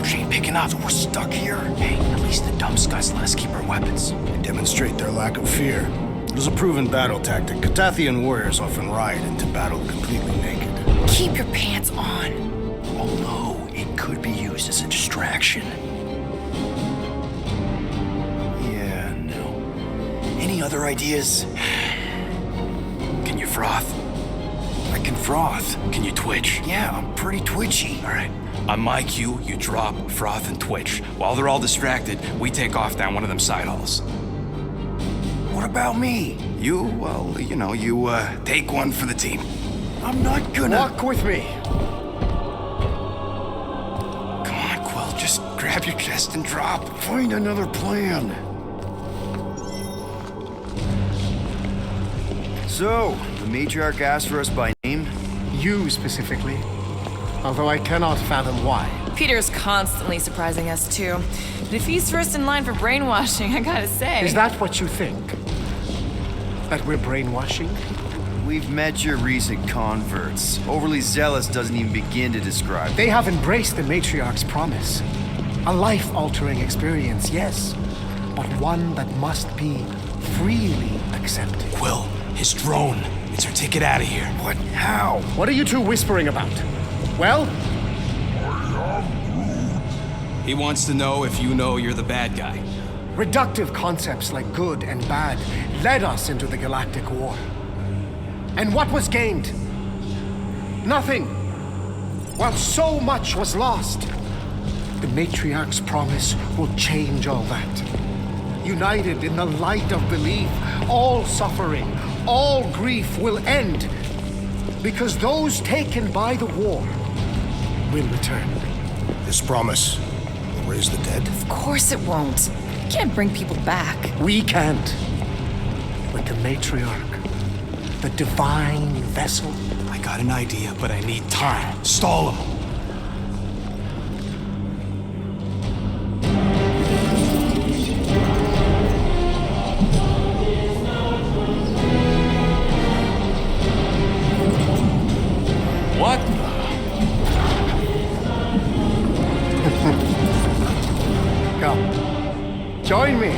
approach ain't picking up, so we're stuck here. Hey, at least the dumb guys let us keep our weapons. They demonstrate their lack of fear. It is a proven battle tactic. Katathian warriors often ride into battle completely naked. Keep your pants on. Although, it could be used as a distraction. Yeah, no. Any other ideas? Can you froth? I can froth. Can you twitch? Yeah, I'm pretty twitchy. All right. On my cue, you drop, froth, and twitch. While they're all distracted, we take off down one of them side halls. What about me? You, well, you take one for the team. I'm not gonna... Walk with me. Come on, Quill, just grab your chest and drop. Find another plan. So, the Matriarch asked for us by name? You specifically. Although I cannot fathom why. Peter's constantly surprising us, too. But if he's first in line for brainwashing, I gotta say... Is that what you think? That we're brainwashing? We've met your recent converts. Overly zealous doesn't even begin to describe. They have embraced the Matriarch's promise. A life-altering experience, yes. But one that must be freely accepted. Quill, his drone. It's our ticket out of here. What? How? What are you two whispering about? Well? He wants to know if you know you're the bad guy. Reductive concepts like good and bad led us into the galactic war. And what was gained? Nothing. While so much was lost. The Matriarch's promise will change all that. United in the light of belief, all suffering, all grief will end. Because those taken by the war will return. This promise will raise the dead. Of course it won't. You can't bring people back. We can't. But the Matriarch, the divine vessel. I got an idea, but I need time. Stall him. What? Come, join me.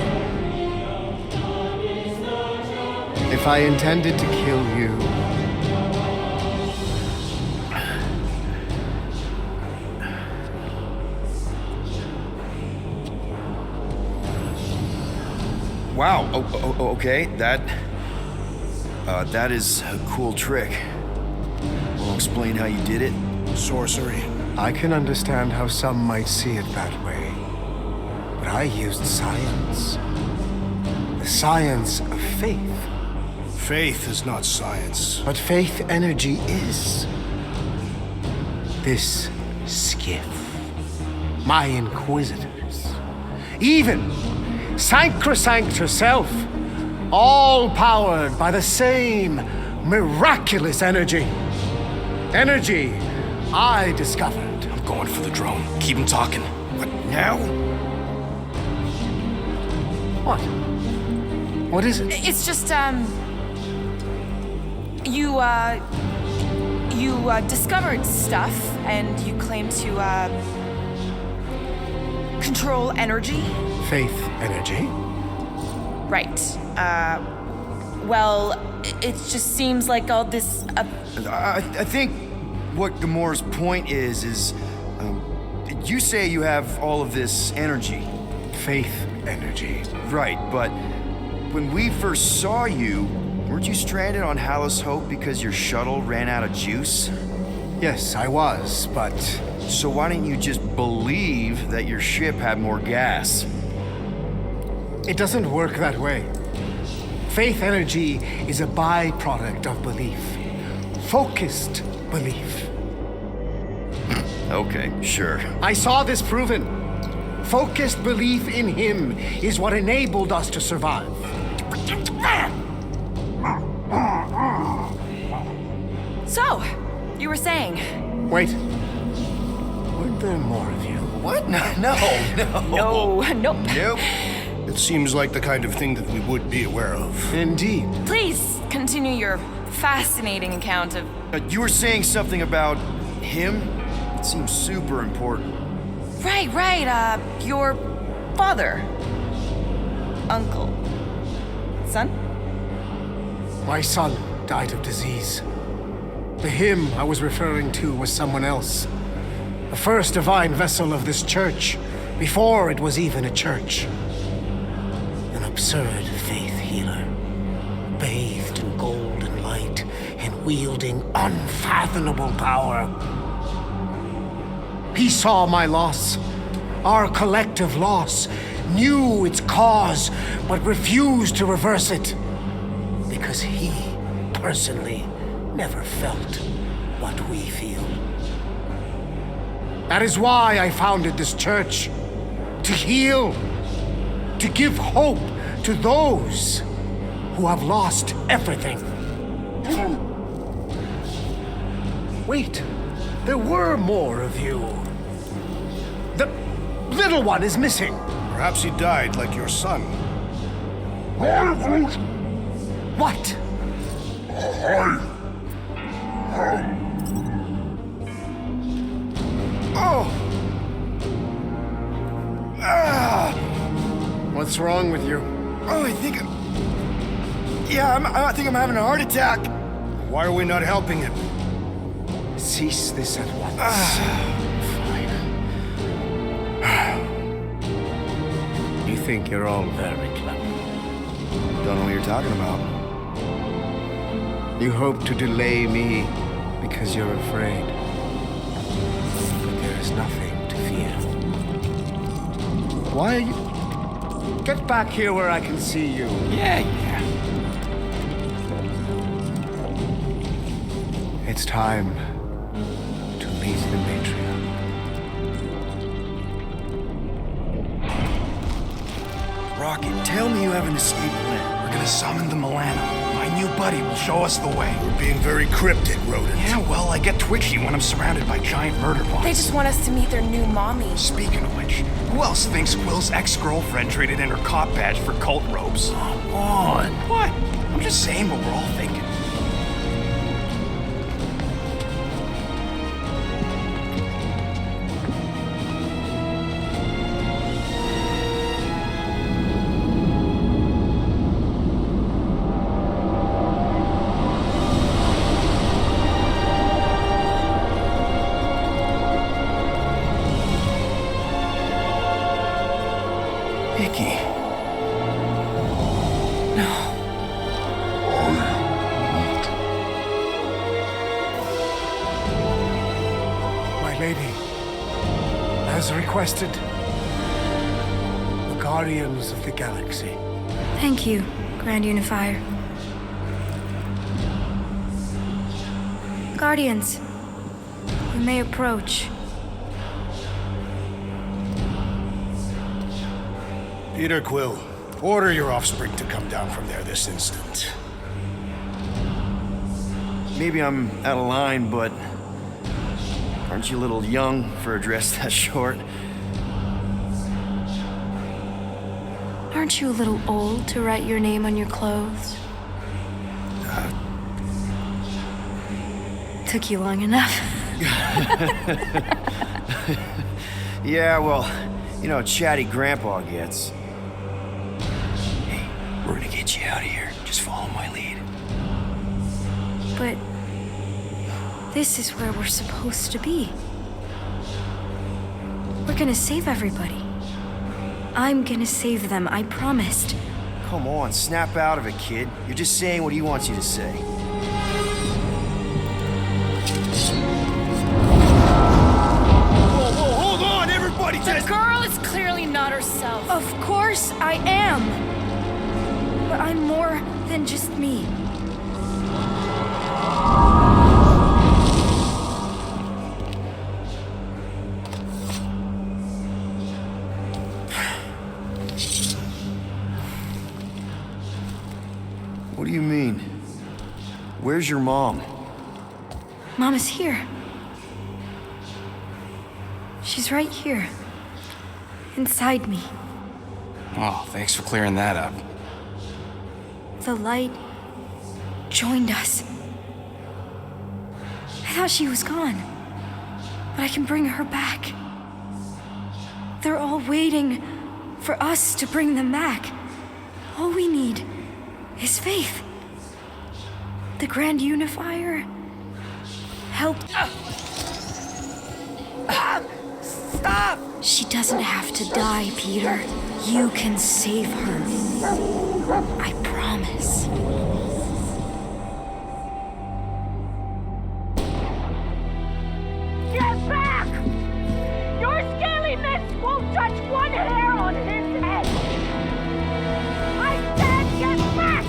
If I intended to kill you, Wow, okay, that is a cool trick. Will explain how you did it? Sorcery. I can understand how some might see it that way. But I used science. The science of faith. Faith is not science. But faith energy is. This skiff. My inquisitors. Even Sacrosanct herself. All powered by the same miraculous energy. Energy I discovered. I'm going for the drone. Keep him talking. What, now? What? What is it? It's just, you discovered stuff, and you claim to, control energy? Faith energy? Right. Well, it just seems like all this, I think what Gamora's point is, you say you have all of this energy. Faith energy. Right, but when we first saw you, weren't you stranded on Hallis Hope because your shuttle ran out of juice? Yes, I was, but... So why didn't you just believe that your ship had more gas? It doesn't work that way. Faith energy is a byproduct of belief. Focused belief. Okay, sure. I saw this proven. Focused belief in him is what enabled us to survive. So, you were saying? Wait. Weren't there more of you? What? No. Nope. Nope. It seems like the kind of thing that we would be aware of. Indeed. Please continue your fascinating account of... You were saying something about him? It seems super important. Right. Your father. Uncle. Son? My son died of disease. The him I was referring to was someone else. The first divine vessel of this church, before it was even a church. An absurd faith healer, bathed in golden light and wielding unfathomable power. He saw my loss, our collective loss, knew its cause, but refused to reverse it. Because he, personally, never felt what we feel. That is why I founded this church. To heal, to give hope to those who have lost everything. Wait, there were more of you. The little one is missing. Perhaps he died like your son. What? Oh! Ah! What's wrong with you? Oh, I think I'm... Yeah, I think I'm having a heart attack. Why are we not helping him? Cease this at once. Fine. You think you're all very clever. Don't know what you're talking about. You hope to delay me because you're afraid. But there is nothing to fear. Why are you... Get back here where I can see you. Yeah. It's time to meet the Matriarch. Rocket, tell me you have an escape plan. We're gonna summon the Milano. My new buddy will show us the way. We're being very cryptic, Rodent. Yeah, well, I get twitchy when I'm surrounded by giant murder bots. They just want us to meet their new mommy. Speaking of which, who else thinks Quill's ex-girlfriend traded in her cop badge for cult robes? Come on. What? I'm just saying what we're all thinking. Vicky. No. My lady, as requested, the Guardians of the Galaxy. Thank you, Grand Unifier. Guardians, you may approach. Peter Quill, order your offspring to come down from there this instant. Maybe I'm out of line, but... Aren't you a little young for a dress that short? Aren't you a little old to write your name on your clothes? Took you long enough. Yeah, well, you know how chatty Grandpa gets. Hey, we're gonna get you out of here. Just follow my lead. But this is where we're supposed to be. We're gonna save everybody. I'm gonna save them, I promised. Come on, snap out of it, kid. You're just saying what he wants you to say. Whoa, hold on, everybody! The girl is clearly not herself. Of course I am. But I'm more than just me. What do you mean? Where's your mom? Mama's here. She's right here. Inside me. Oh, thanks for clearing that up. The light joined us. I thought she was gone, but I can bring her back. They're all waiting for us to bring them back. All we need is faith. The Grand Unifier helped. Stop! She doesn't have to die, Peter. You can save her. I promise. Get back! Your scaly mitts won't touch one hair on his head! I said get back!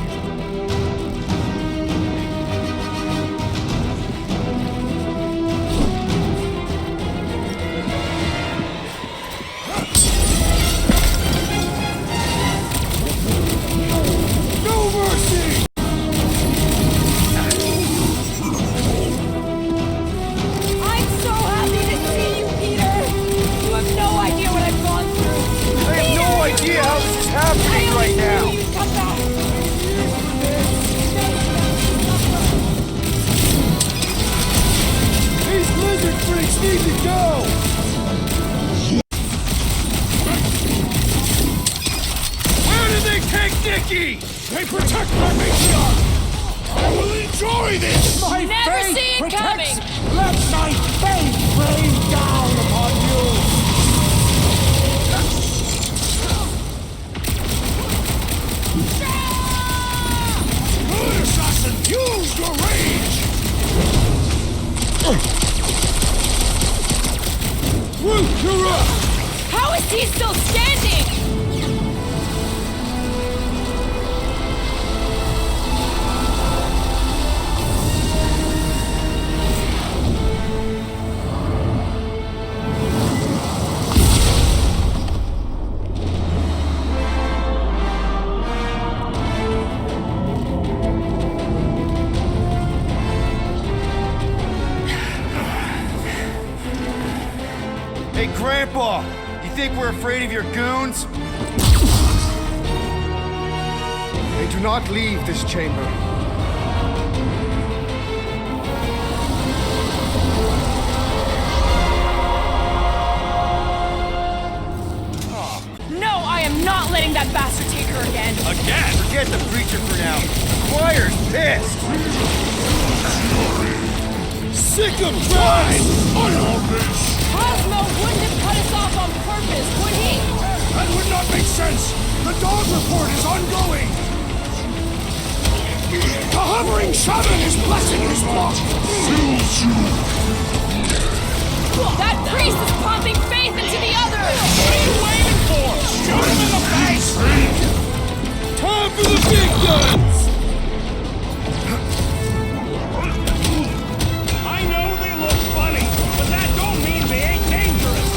No mercy! I'm so happy to see you, Peter! You have no idea what I've gone through! I have no idea how this is happening right now! Please come back! These lizard freaks need to go! Where did they take Nicky? They protect my Matriarch! I will enjoy this! My Never see it coming! Let my faith rain down upon you! Good assassin, use your rage! Root, you're up! How is he still standing? Hey, Grandpa! You think we're afraid of your goons? They do not leave this chamber. No, I am not letting that bastard take her again. Again? Forget the preacher for now. The choir's pissed! Sick of trying! Cosmo wouldn't have cut us off on purpose, would he? That would not make sense! The dog report is ongoing! The hovering shaman is blessing his flock! That priest is pumping faith into the others! What are you waiting for? Shoot him in the face! Time for the big guns! I know they look funny, but that don't mean they ain't dangerous!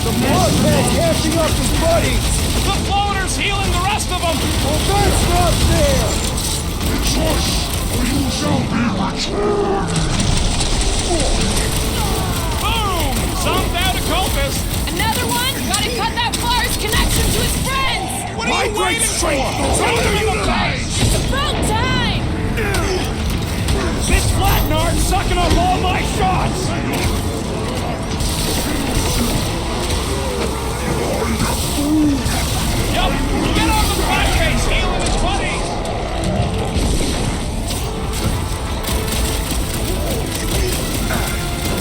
The bloodhead catching up his buddies! The floater's healing the rest of them! Well, that's not fair! Rejoice, or you shall be returned! Boom! Zonked out a cultist! Another one? Gotta cut that flyer's connection to his friends! What are you waiting for? Shoot him in the face! It's about time! This flatnard's sucking up all my shots! Yup! Get on the front case, healing his buddies!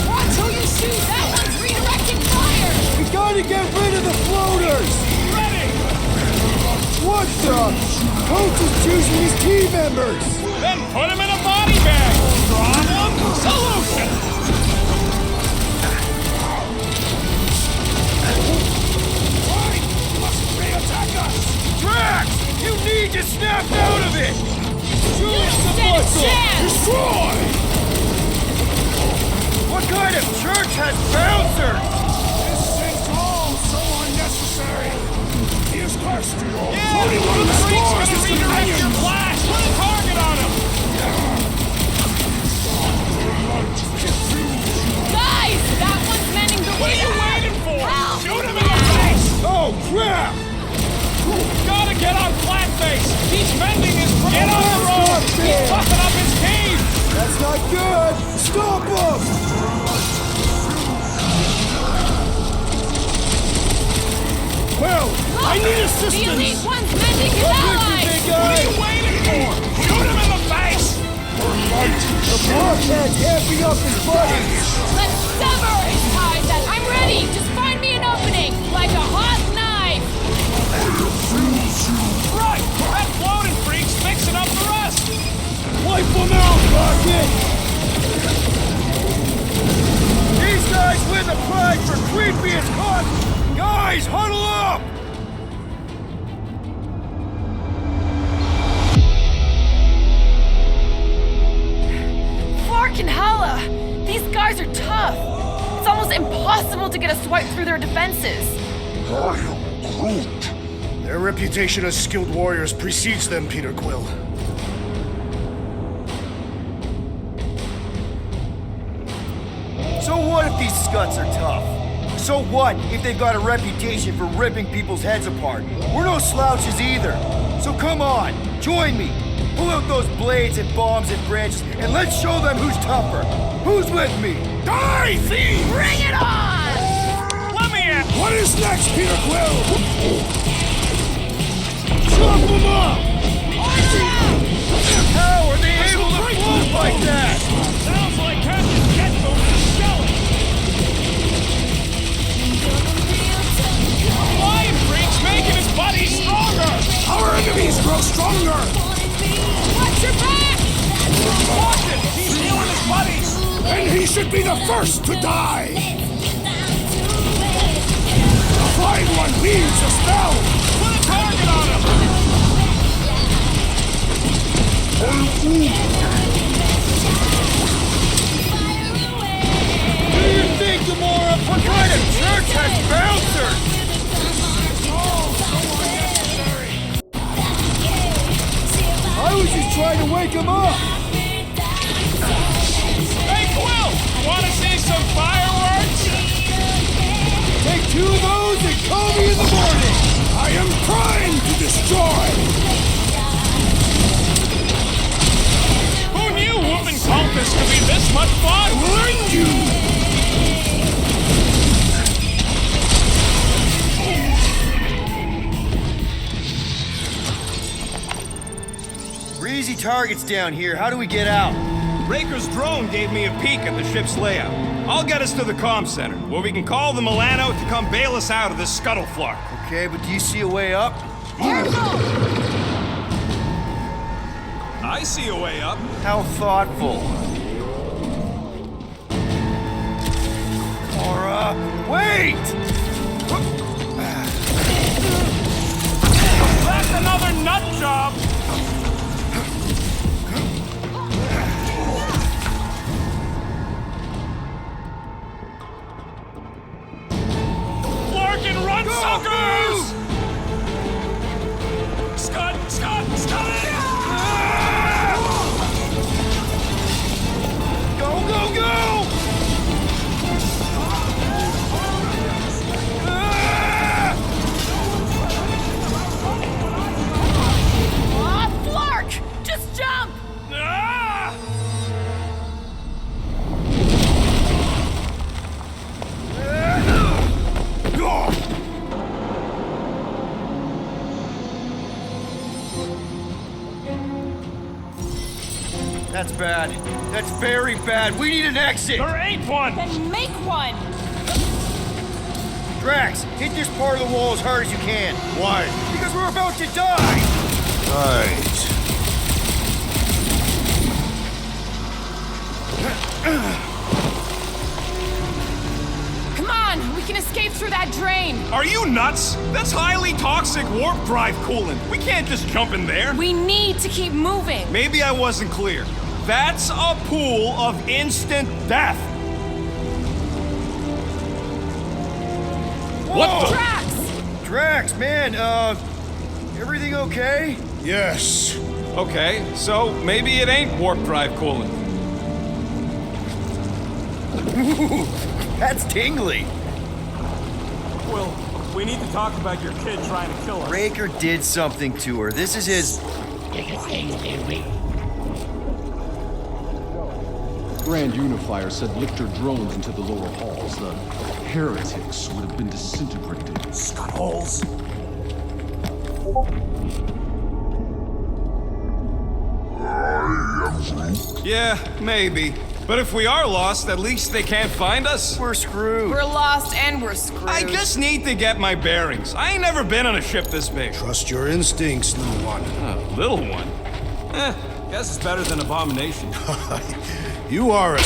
Watch who you shoot! That one's redirecting fire! We gotta get rid of the floaters! Ready! What the? Coach is choosing his team members! Then put him in a body bag! Problem? Solution! Why must they attack us? Drax! You need to snap out of it! Shoot the muscle! Destroy! What kind of church has bouncers? This is all so unnecessary! He is cursed! Yeah! Only one of the Freak's stars gonna is redirect your companions. flash! Put a target on him! Guys! That one's mending the What are you wheel! waiting for? Help! Shoot him in the face! Oh, crap! Gotta get on Flatface! He's mending his... Get on the road! He's fucking up his cave! That's not good! Stop him! I need The assistance! elite one's mending his allies! What are you waiting for? Shoot him in the face! The blockhead's amping up his buddies! Let's sever his ties then! I'm ready! Just find me an opening! Like a hot knife! Right! That floating freak's fixing up the rest! Wipe them out, Rocket! These guys win the prize for creepiest con! Guys, huddle up! Flark and Hala! These guys are tough! It's almost impossible to get a swipe through their defenses! Their reputation as skilled warriors precedes them, Peter Quill. So what if these scuts are tough? So what if they've got a reputation for ripping people's heads apart? We're no slouches either. So come on, join me. Pull out those blades and bombs and branches, and let's show them who's tougher. Who's with me? Die, thief! Bring it on! Let me in! What is next, Peter Quill? Chop them up! How are they able to float like that? Sounds like Captain Getso was shelling. Lion Freak's making his buddies stronger! Our enemies grow stronger! Watch your back! Watch it! He's healing his buddies! And he should be the first to die! The Fine One leaves a spell! Put a target on him! Do you think, Gamora, what kind of church has bouncers? I was just trying to wake him up! Hey, Quill! Wanna see some fireworks? Take 2 of those and call me in the morning! I am trying to destroy! Who knew whooping cultists could be this much fun? I will end you! Breezy targets down here. How do we get out? Raker's drone gave me a peek at the ship's layout. I'll get us to the comm center, where we can call the Milano to come bail us out of this scuttleflark. Okay, but do you see a way up? I see a way up. How thoughtful. Gamora, wait! That's another nut job! Larkin, run, suckers! Scud! Go, go, go! Aw, Flark! Just jump! That's bad. That's very bad. We need an exit! There ain't one! Then make one! Drax, hit this part of the wall as hard as you can. Why? Because we're about to die! Right. Come on! We can escape through that drain! Are you nuts? That's highly toxic warp drive coolant. We can't just jump in there. We need to keep moving! Maybe I wasn't clear. That's a pool of instant death. What the? Drax! Drax, man, everything okay? Yes. Okay, so maybe it ain't warp drive coolant. That's tingly. Well, we need to talk about your kid trying to kill us. Raker did something to her. This is his... Grand Unifier said lift her drones into the lower halls. The heretics would have been disintegrated. Scuttles. Yeah, maybe. But if we are lost, at least they can't find us. We're screwed. We're lost and we're screwed. I just need to get my bearings. I ain't never been on a ship this big. Trust your instincts, little one. Little one? Guess it's better than Abomination. You are a...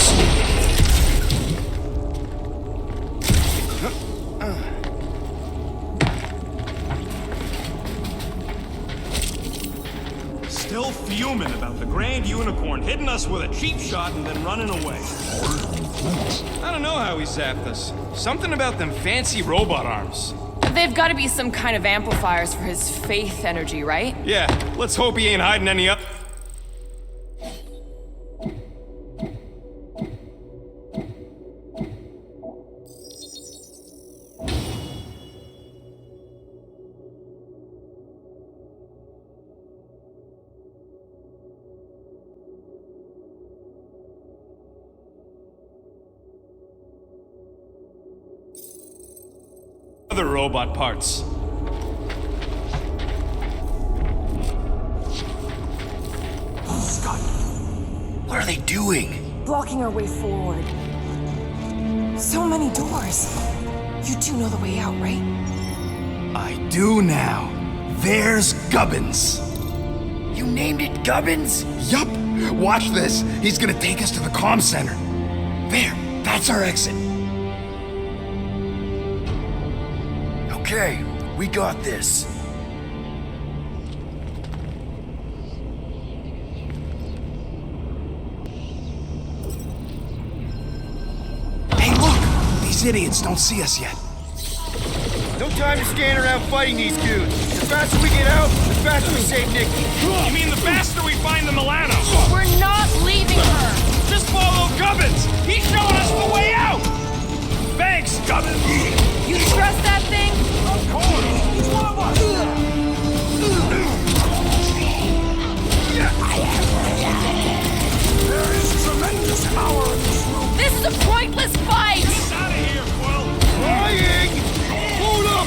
Still fuming about the Grand Unicorn hitting us with a cheap shot and then running away. I don't know how he zapped us. Something about them fancy robot arms. They've got to be some kind of amplifiers for his faith energy, right? Yeah, let's hope he ain't hiding any up. Other robot parts. Scott, what are they doing? Blocking our way forward. So many doors. You two know the way out, right? I do now. There's Gubbins. You named it Gubbins? Yup. Watch this. He's gonna take us to the comm center. There, that's our exit. Okay, we got this. Hey, look! These idiots don't see us yet. No time to stand around fighting these dudes. The faster we get out, the faster we save Nikki. You mean the faster we find the Milano? We're not leaving her! Just follow Gubbins! He's showing us the way out! Thanks, Gubbins! You trust that thing? Of course! He's one of us! There is tremendous power in this room! This is a pointless fight! Get out of here, Quill! Flying! Hold up!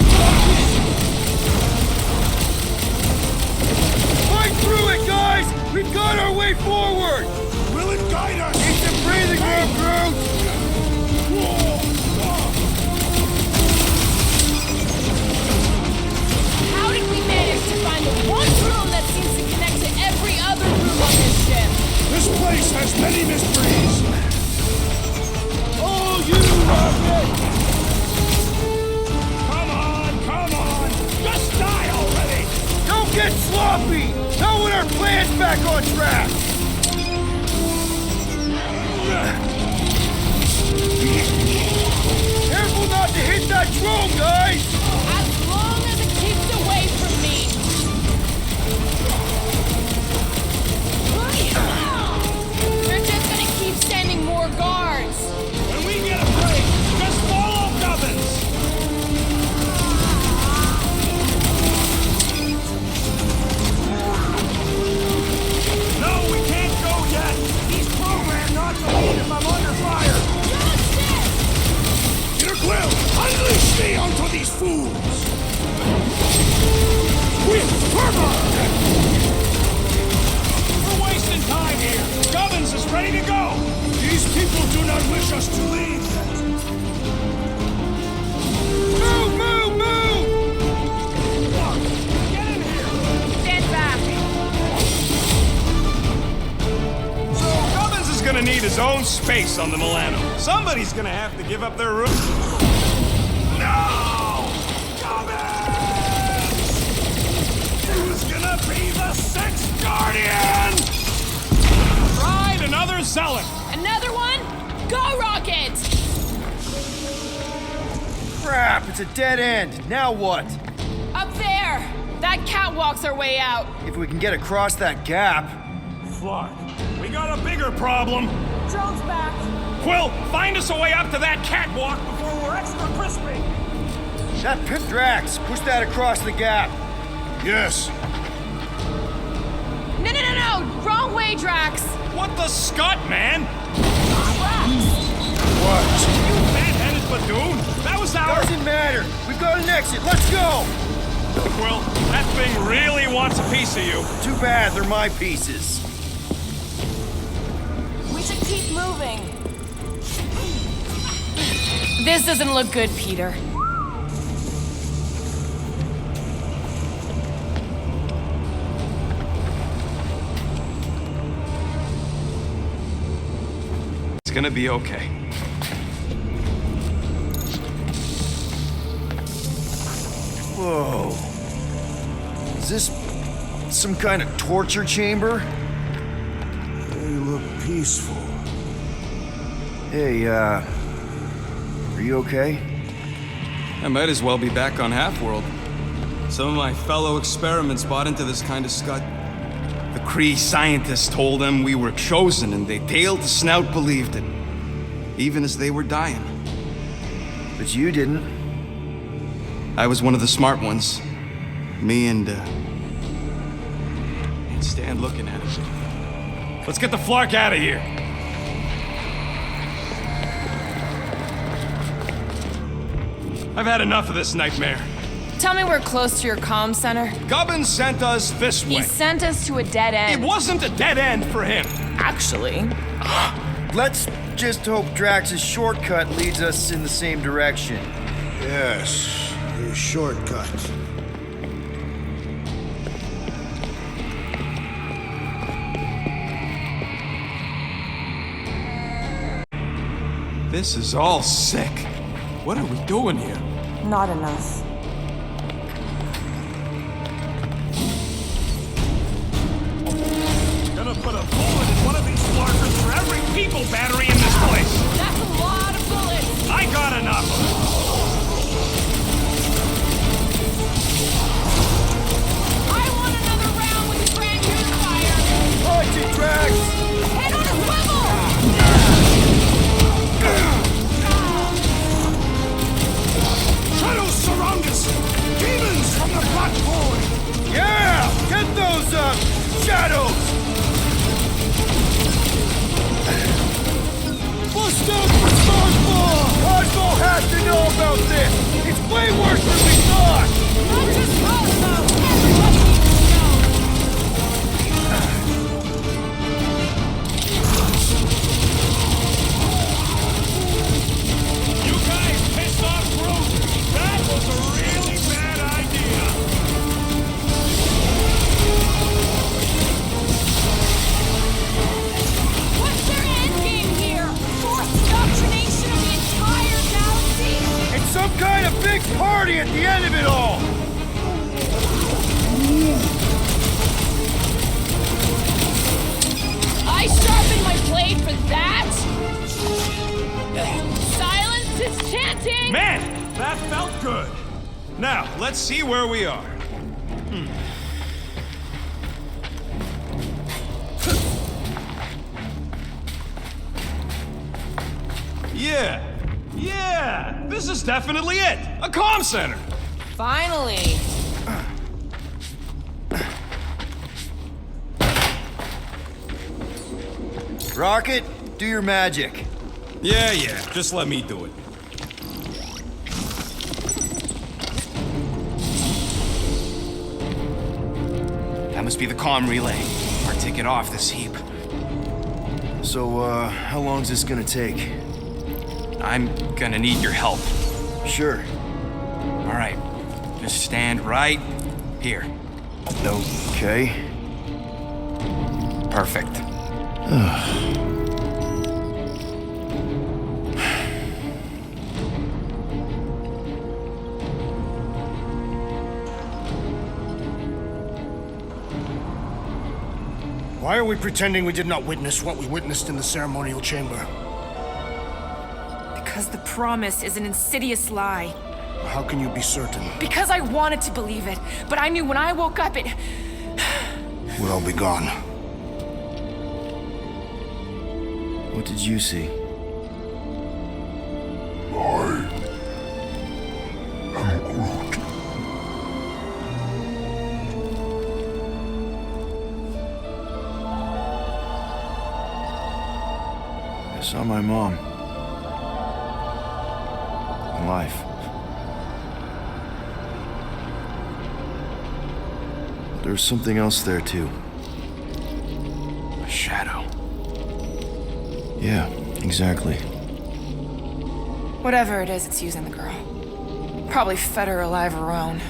Fight through it, guys! We've got our way forward! Will it guide us? Keep them breathing room, Groot! How did we manage to find the one room that seems to connect to every other room on this ship? This place has many mysteries. Oh, you rocket! Come on! Just die already! Don't get sloppy! Now when our plan's back on track! Careful not to hit that drone, guys! As long as it keeps away from me. They're just gonna keep sending more guards. When we get a break, just follow Gubbins! No, we can't go yet! He's programmed not to lead if I'm under fire! Peter Quill, unleash me onto these fools! With fervor! We're wasting time here! Gubbins is ready to go! These people do not wish us to leave. Move, move, move! Get in here! Stand back. So Gubbins is gonna need his own space on the Milano. Somebody's gonna have to give up their room. No! Gubbins! Who's gonna be the Sixth Guardian? Right, another zealot. Another one? Go, Rocket! Crap, it's a dead end. Now what? Up there! That catwalk's our way out. If we can get across that gap. Flood, we got a bigger problem. Drone's back. Quill, find us a way up to that catwalk before we're extra crispy. That Pip Drax, push that across the gap. Yes. No! Wrong way, Drax! What the Scott, man? What? You fat-headed Badoon! That was our... Doesn't matter. We've got an exit. Let's go. Well, that thing really wants a piece of you. Too bad, they're my pieces. We should keep moving. This doesn't look good, Peter. It's gonna be okay. Whoa. Is this some kind of torture chamber? They look peaceful. Hey, are you okay? I might as well be back on Half-World. Some of my fellow experiments bought into this kind of scut. The Kree scientists told them we were chosen, and they tailed the snout believed it. Even as they were dying. But you didn't. I was one of the smart ones. Me and Stan looking at it. Let's get the flark out of here. I've had enough of this nightmare. Tell me we're close to your comm center. Gubbins sent us this way. He sent us to a dead end. It wasn't a dead end for him. Actually. Let's just hope Drax's shortcut leads us in the same direction. Yes, a shortcut. This is all sick. What are we doing here? Not enough. Gonna put a bullet in one of these flarkers for every people battery in this place. That's a lot of bullets. I got enough of it. I want another round with the Grand Unifier. Watch it, Drax! Head on a swivel! Shadows surround us! Demons from the platform! Yeah! Get those, shadows! Bust up for Cosmo! Cosmo has to know about this! It's way worse than we thought! Not just Cosmo. Everybody needs to know. You guys pissed off Groot. That was a really bad idea. What's their end game here? Forced indoctrination of the entire galaxy? It's some kind of big party at the end of it all! I sharpened my blade for that? Silence is chanting! Man, that felt good. Now, let's see where we are. Yeah, this is definitely it. A comm center. Finally. Rocket, do your magic. Yeah, just let me do it. That must be the comm relay. Our ticket off this heap. So, how long's this gonna take? I'm gonna need your help. Sure. All right, just stand right here. Okay. Perfect. Why are we pretending we did not witness what we witnessed in the ceremonial chamber? Because the promise is an insidious lie. How can you be certain? Because I wanted to believe it, but I knew when I woke up it... We'll all be gone. What did you see? I saw my mom. Alive. there's something else there too. A shadow. Yeah, exactly. Whatever it is, it's using the girl. Probably fed her alive her own.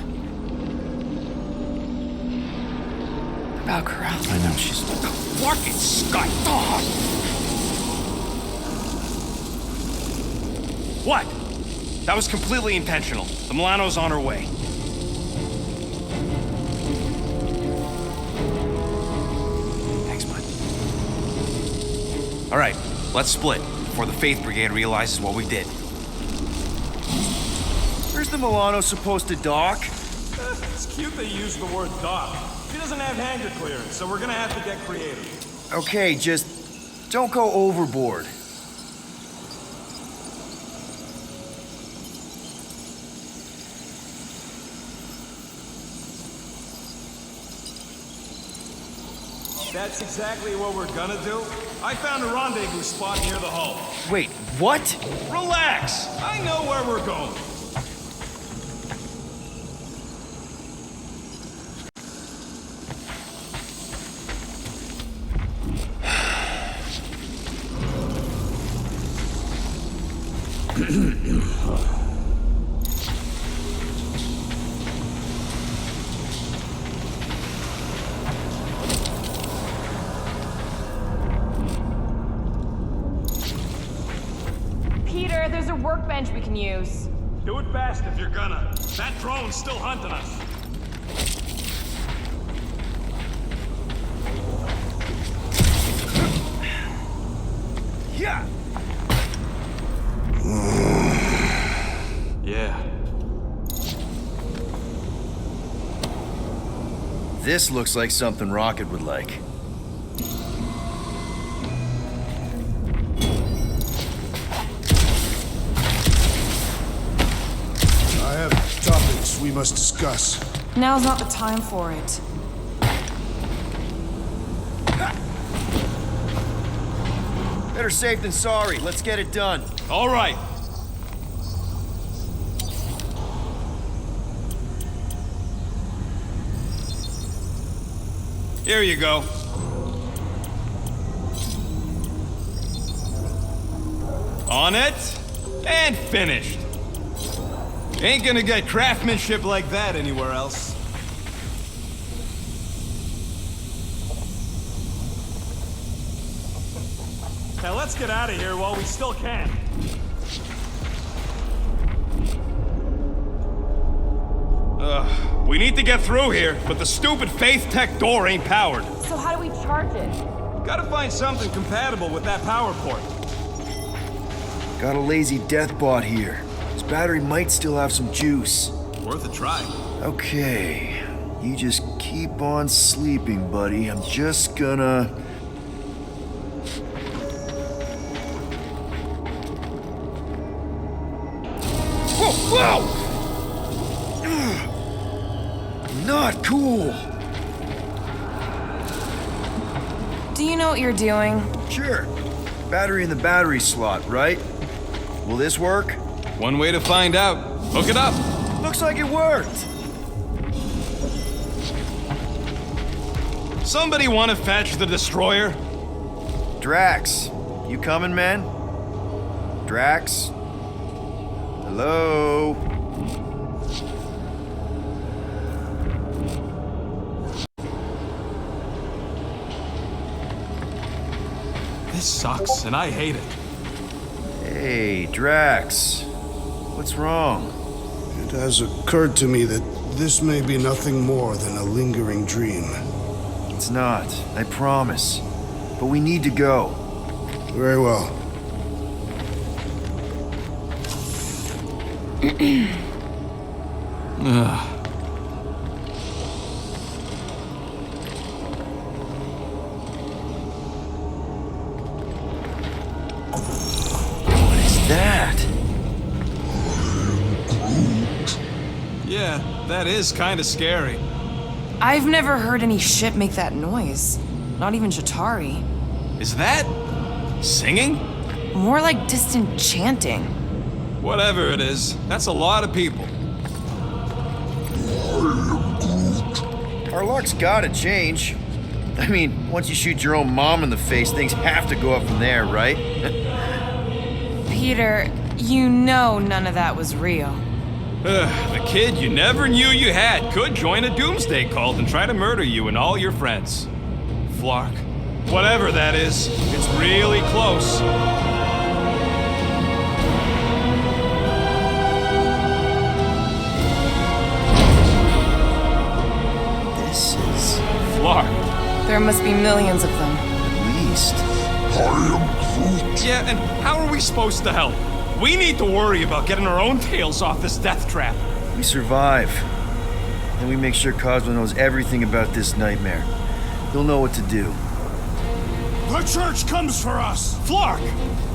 About Corral. I know, she's... Fucking Scott! Dog! What? That was completely intentional. The Milano's on her way. Thanks, bud. All right, let's split before the Faith Brigade realizes what we did. Where's the Milano supposed to dock? It's cute they use the word dock. She doesn't have hangar clearance, so we're gonna have to get creative. Okay, just don't go overboard. That's exactly what we're gonna do. I found a rendezvous spot near the hull. Wait, what? Relax! I know where we're going. Peter, there's a workbench we can use. Do it fast if you're gonna. That drone's still hunting us. Yeah! Yeah. This looks like something Rocket would like. I have topics we must discuss. Now's not the time for it. Better safe than sorry. Let's get it done. All right. Here you go. On it, and finished. Ain't gonna get craftsmanship like that anywhere else. Now let's get out of here while we still can. We need to get through here, but the stupid Faith Tech door ain't powered. So how do we charge it? Gotta find something compatible with that power port. Got a lazy death bot here. His battery might still have some juice. Worth a try. Okay. You just keep on sleeping, buddy. I'm just gonna... Whoa! Whoa! Not cool! Do you know what you're doing? Sure. Battery in the battery slot, right? Will this work? One way to find out. Hook it up. Looks like it worked. Somebody want to fetch the destroyer? Drax, you coming, man? Drax? Hello? This sucks, and I hate it. Hey, Drax. What's wrong? It has occurred to me that this may be nothing more than a lingering dream. It's not, I promise. But we need to go. Very well. What is that? Yeah, that is kind of scary. I've never heard any ship make that noise. Not even Shatari. Is that singing? More like distant chanting. Whatever it is, that's a lot of people. Our luck's gotta change. I mean, once you shoot your own mom in the face, things have to go up from there, right? Peter, you know none of that was real. The kid you never knew you had could join a doomsday cult and try to murder you and all your friends. Flark, whatever that is, it's really close. This is... Flark. There must be millions of them. at least. Yeah, and how are we supposed to help? We need to worry about getting our own tails off this death trap. We survive. Then we make sure Cosmo knows everything about this nightmare. He'll know what to do. The church comes for us! Flark!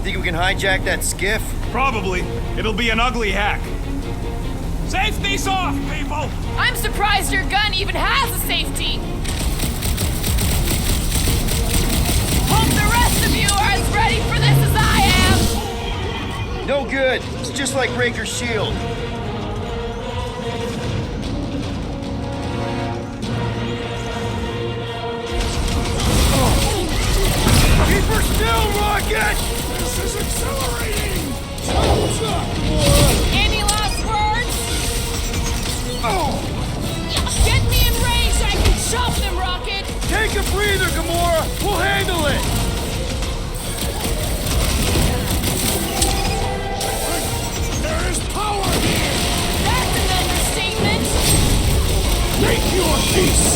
Think we can hijack that skiff? Probably. It'll be an ugly hack. Safety's off, people! I'm surprised your gun even has a safety! Hope the rest of you are as ready for this as I am! No good. It's just like Raker's shield. Keep her still, Rocket! This is accelerating! Any last words? Get me in range so I can chop them, Rocket! Take a breather, Gamora! We'll handle it! There is power here! That's an understatement! Make your peace!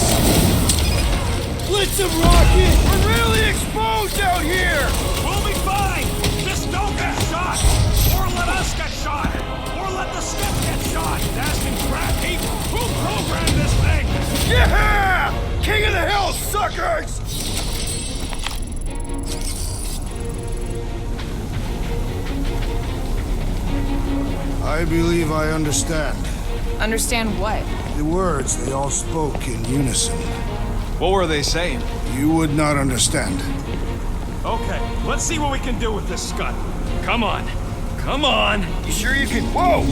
Blitz him, Rocket! We're really exposed out here! We'll be fine! Just don't get shot! Or let us get shot! Or let the skip get shot! Asking crap heap! Who programmed this thing? Yeah! King of the Hill, suckers! I believe I understand. Understand what? The words they all spoke in unison. What were they saying? You would not understand. Okay, let's see what we can do with this scud. Come on. Come on! You sure you can? Whoa!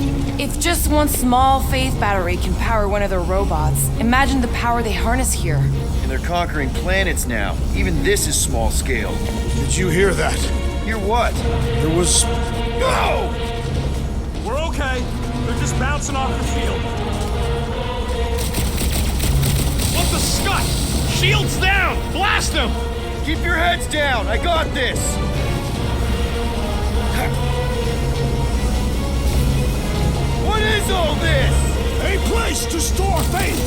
If just one small faith battery can power one of their robots, imagine the power they harness here. And they're conquering planets now. Even this is small scale. Did you hear that? Hear what? There was... No! We're okay. They're just bouncing off the field. What the scud? Shields down! Blast them! Keep your heads down. I got this. What is all this? A place to store faith!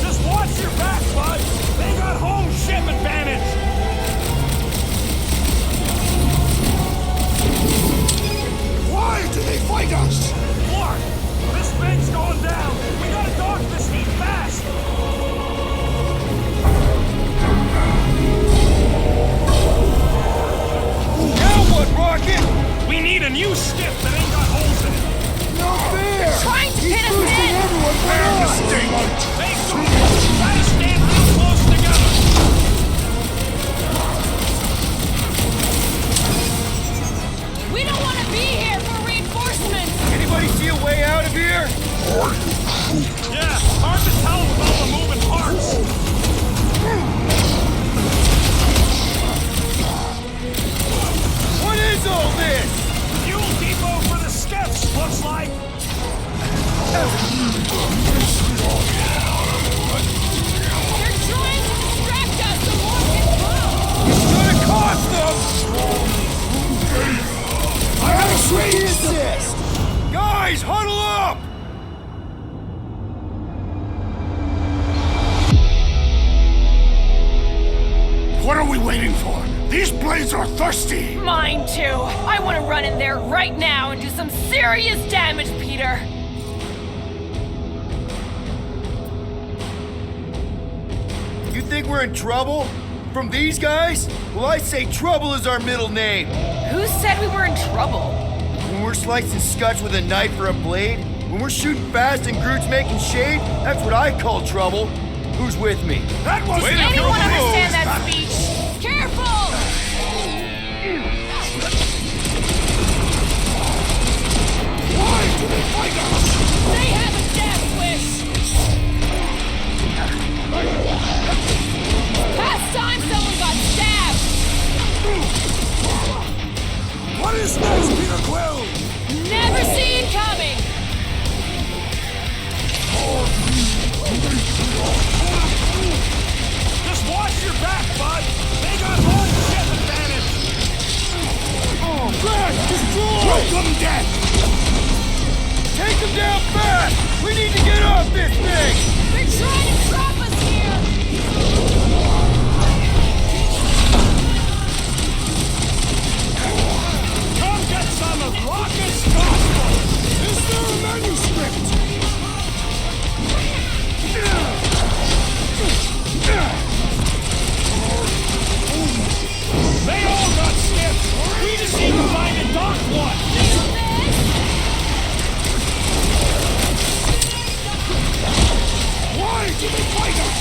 Just watch your back, bud! They got home ship advantage! Why do they fight us? Clark! This thing's going down! We gotta dock this heat fast! Now what, Rocket? We need a new skip that ain't got holes in it! No fair! Trying to He's pin us boosting in! everyone but us! They try to stand real close together! We don't want to be here for reinforcements! Anybody see a way out of here? Yeah, hard to tell with all the moving parts! What is all this? Fuel depot for the skips, looks like! They're trying to distract us from more control! It's gonna cost them! I have a swing assist! Guys, huddle up! What are we waiting for? These blades are thirsty! Mine too! I want to run in there right now and do some serious damage, Peter! You think we're in trouble? From these guys? Well, I say trouble is our middle name. Who said we were in trouble? When we're slicing scutch with a knife or a blade, when we're shooting fast and Groot's making shade, that's what I call trouble. Who's with me? That was Does anyone understand that speech? Careful! this mess, Peter Quill! Never seen coming! Just watch your back, bud! They got home ship advantage! Oh, Crash! Destroy! Welcome, death! Take them down fast! We need to get off this thing! They're trying to trap us here! Come get some of Rocket's gospel! Is there a manuscript? They all got skipped! We just need to find a dock one! Why do they fight us?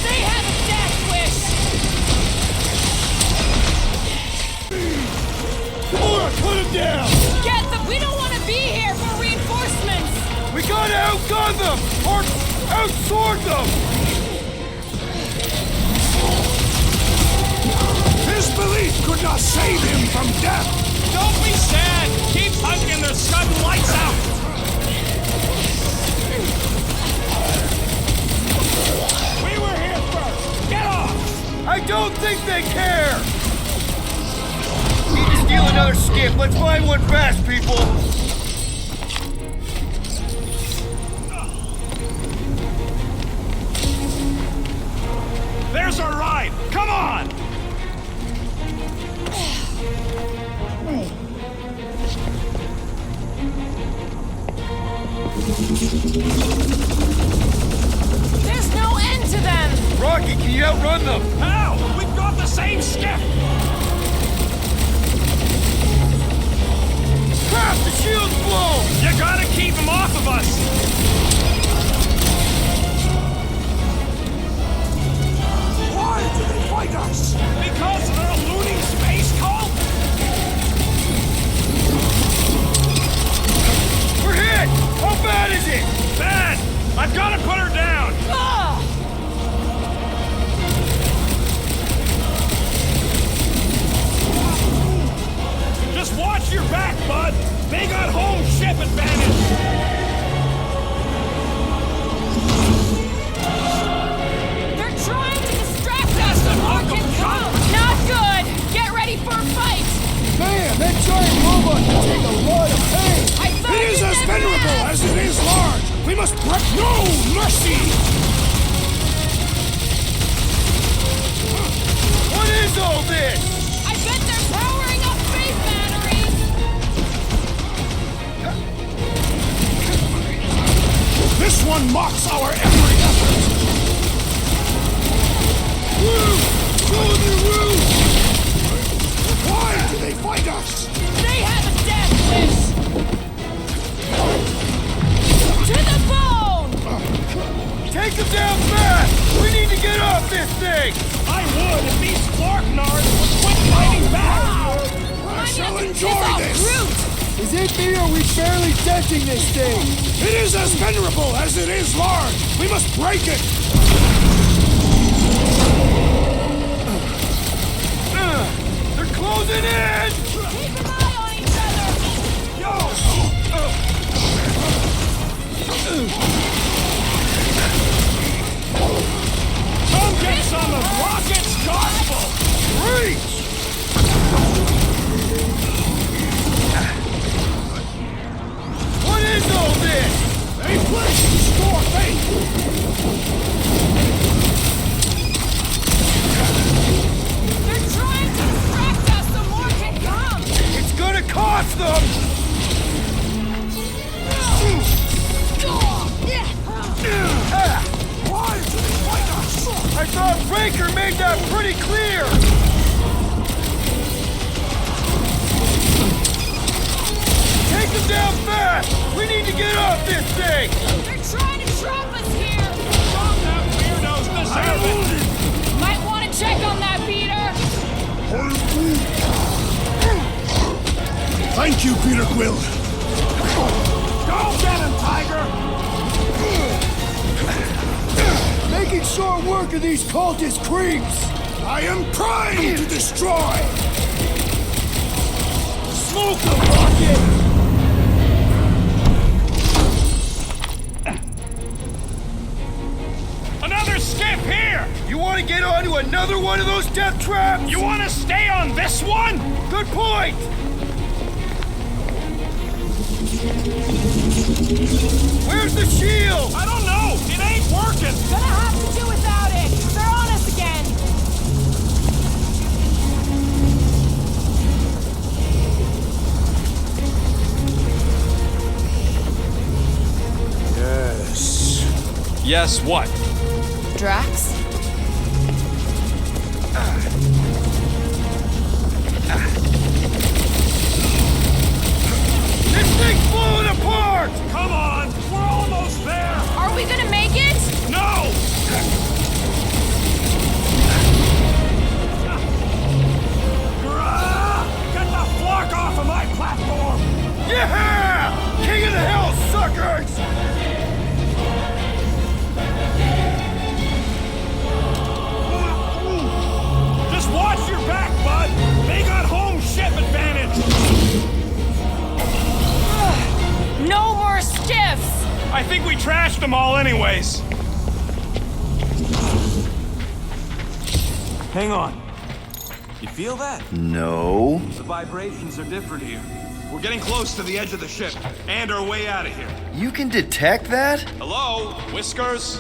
They have a death wish! Come on, put him down! Get them! We don't want to be here for reinforcements! We gotta outgun them! Or outsword them! His belief could not save him from death! Don't be sad! Keep hunting their sudden lights out! We were here first! Get off! I don't think they care! Need to steal another skip. Let's find one fast, people! There's our ride! Come on! There's no end to them! Rocky, can you outrun them? How? We've got the same skiff! Crap, the shield's blown! You gotta keep them off of us! Why do they fight us? Because they're a looting space cult? We're hit! How bad is it? Bad! I've gotta put her down! Ah! Just watch your back, bud! They got home ship advantage! They're trying to distract us from our control! Not good! Get ready for a fight! Man, that giant robot can take a lot of pain! I thought It is you as never venerable asked. as it is large! We must break no mercy! What is all this? I bet they're powering up space batteries! This one mocks our every effort! Woo! Go on the roof! Why do they fight us? They have a death wish! To the bone! Take them down fast! We need to get off this thing! I would if these Clarknards would quit fighting back! I I'm shall gonna enjoy piss off this! Groot. Is it me or are we barely denting this thing? It is as venerable as it is large! We must break it! They're closing in! Keep an eye on each other! Come get some of Rocket's gospel! Reach! What is all this? A place to store faith! They're trying to distract us so more can come! It's gonna cost them! Why do they fight us? I thought Breaker made that pretty clear! Take them down fast! We need to get off this thing! They're trying to trap us here! Stop that weirdos deserve it! Might want to check on that, Peter! Thank you, Peter Quill. Go get him, Tiger! Making short work of these cultist creeps! I am primed to destroy! Slow Smoke them, Rocket! Another skip here! You want to get onto another one of those death traps? You want to stay on this one? Good point! Where's the shield? I don't know! It ain't working! Gonna have to do without it! They're on us again! Yes. Yes, what? Drax? This thing's falling apart! Come on! We're almost there! Are we gonna make it? No! Get the flock off of my platform! Yeah! King of the Hill, suckers! Just watch your back, bud! They got home ship advantage! No more stiffs! I think we trashed them all anyways. Hang on. You feel that? No. The vibrations are different here. We're getting close to the edge of the ship, and our way out of here. You can detect that? Hello? Whiskers?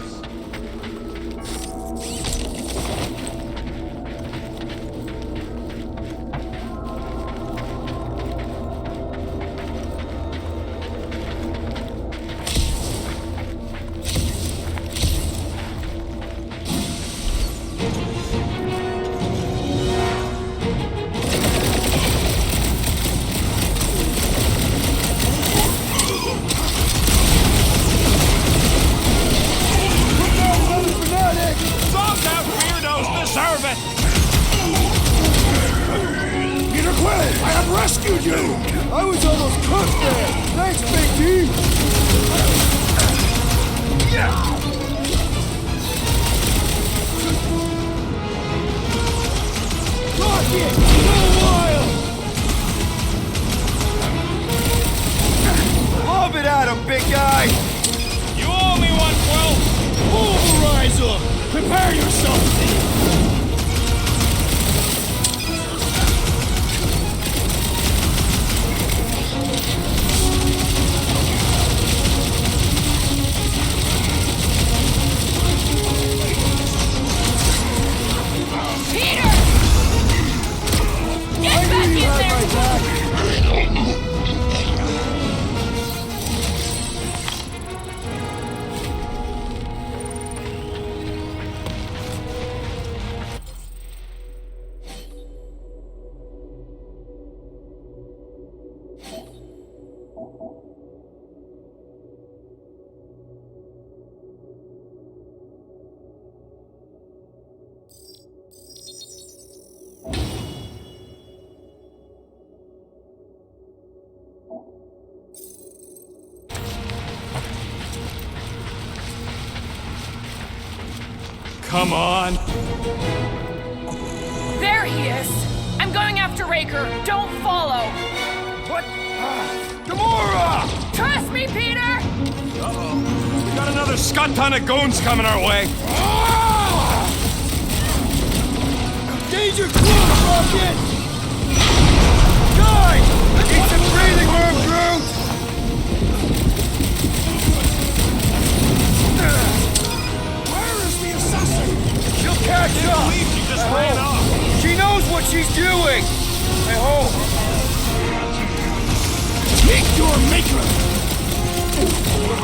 Some that weirdos deserve it! Peter Quill, I have rescued you! I was almost cooked there! Thanks, Big D! Rocket! Go wild! Lob it at him, big guy! You owe me one, Quill! Pulverize them! Prepare yourself! Peter! Get back in there! Come on! There he is! I'm going after Raker. Don't follow! What? Gamora! Trust me, Peter! Uh-oh. We got another scut ton of goons coming our way. Danger close, Rocket! Guys! Need some breathing room, Groot! Where is the assassin? She'll catch up! She just ran off. She knows what she's doing! I hope. Meet your maker!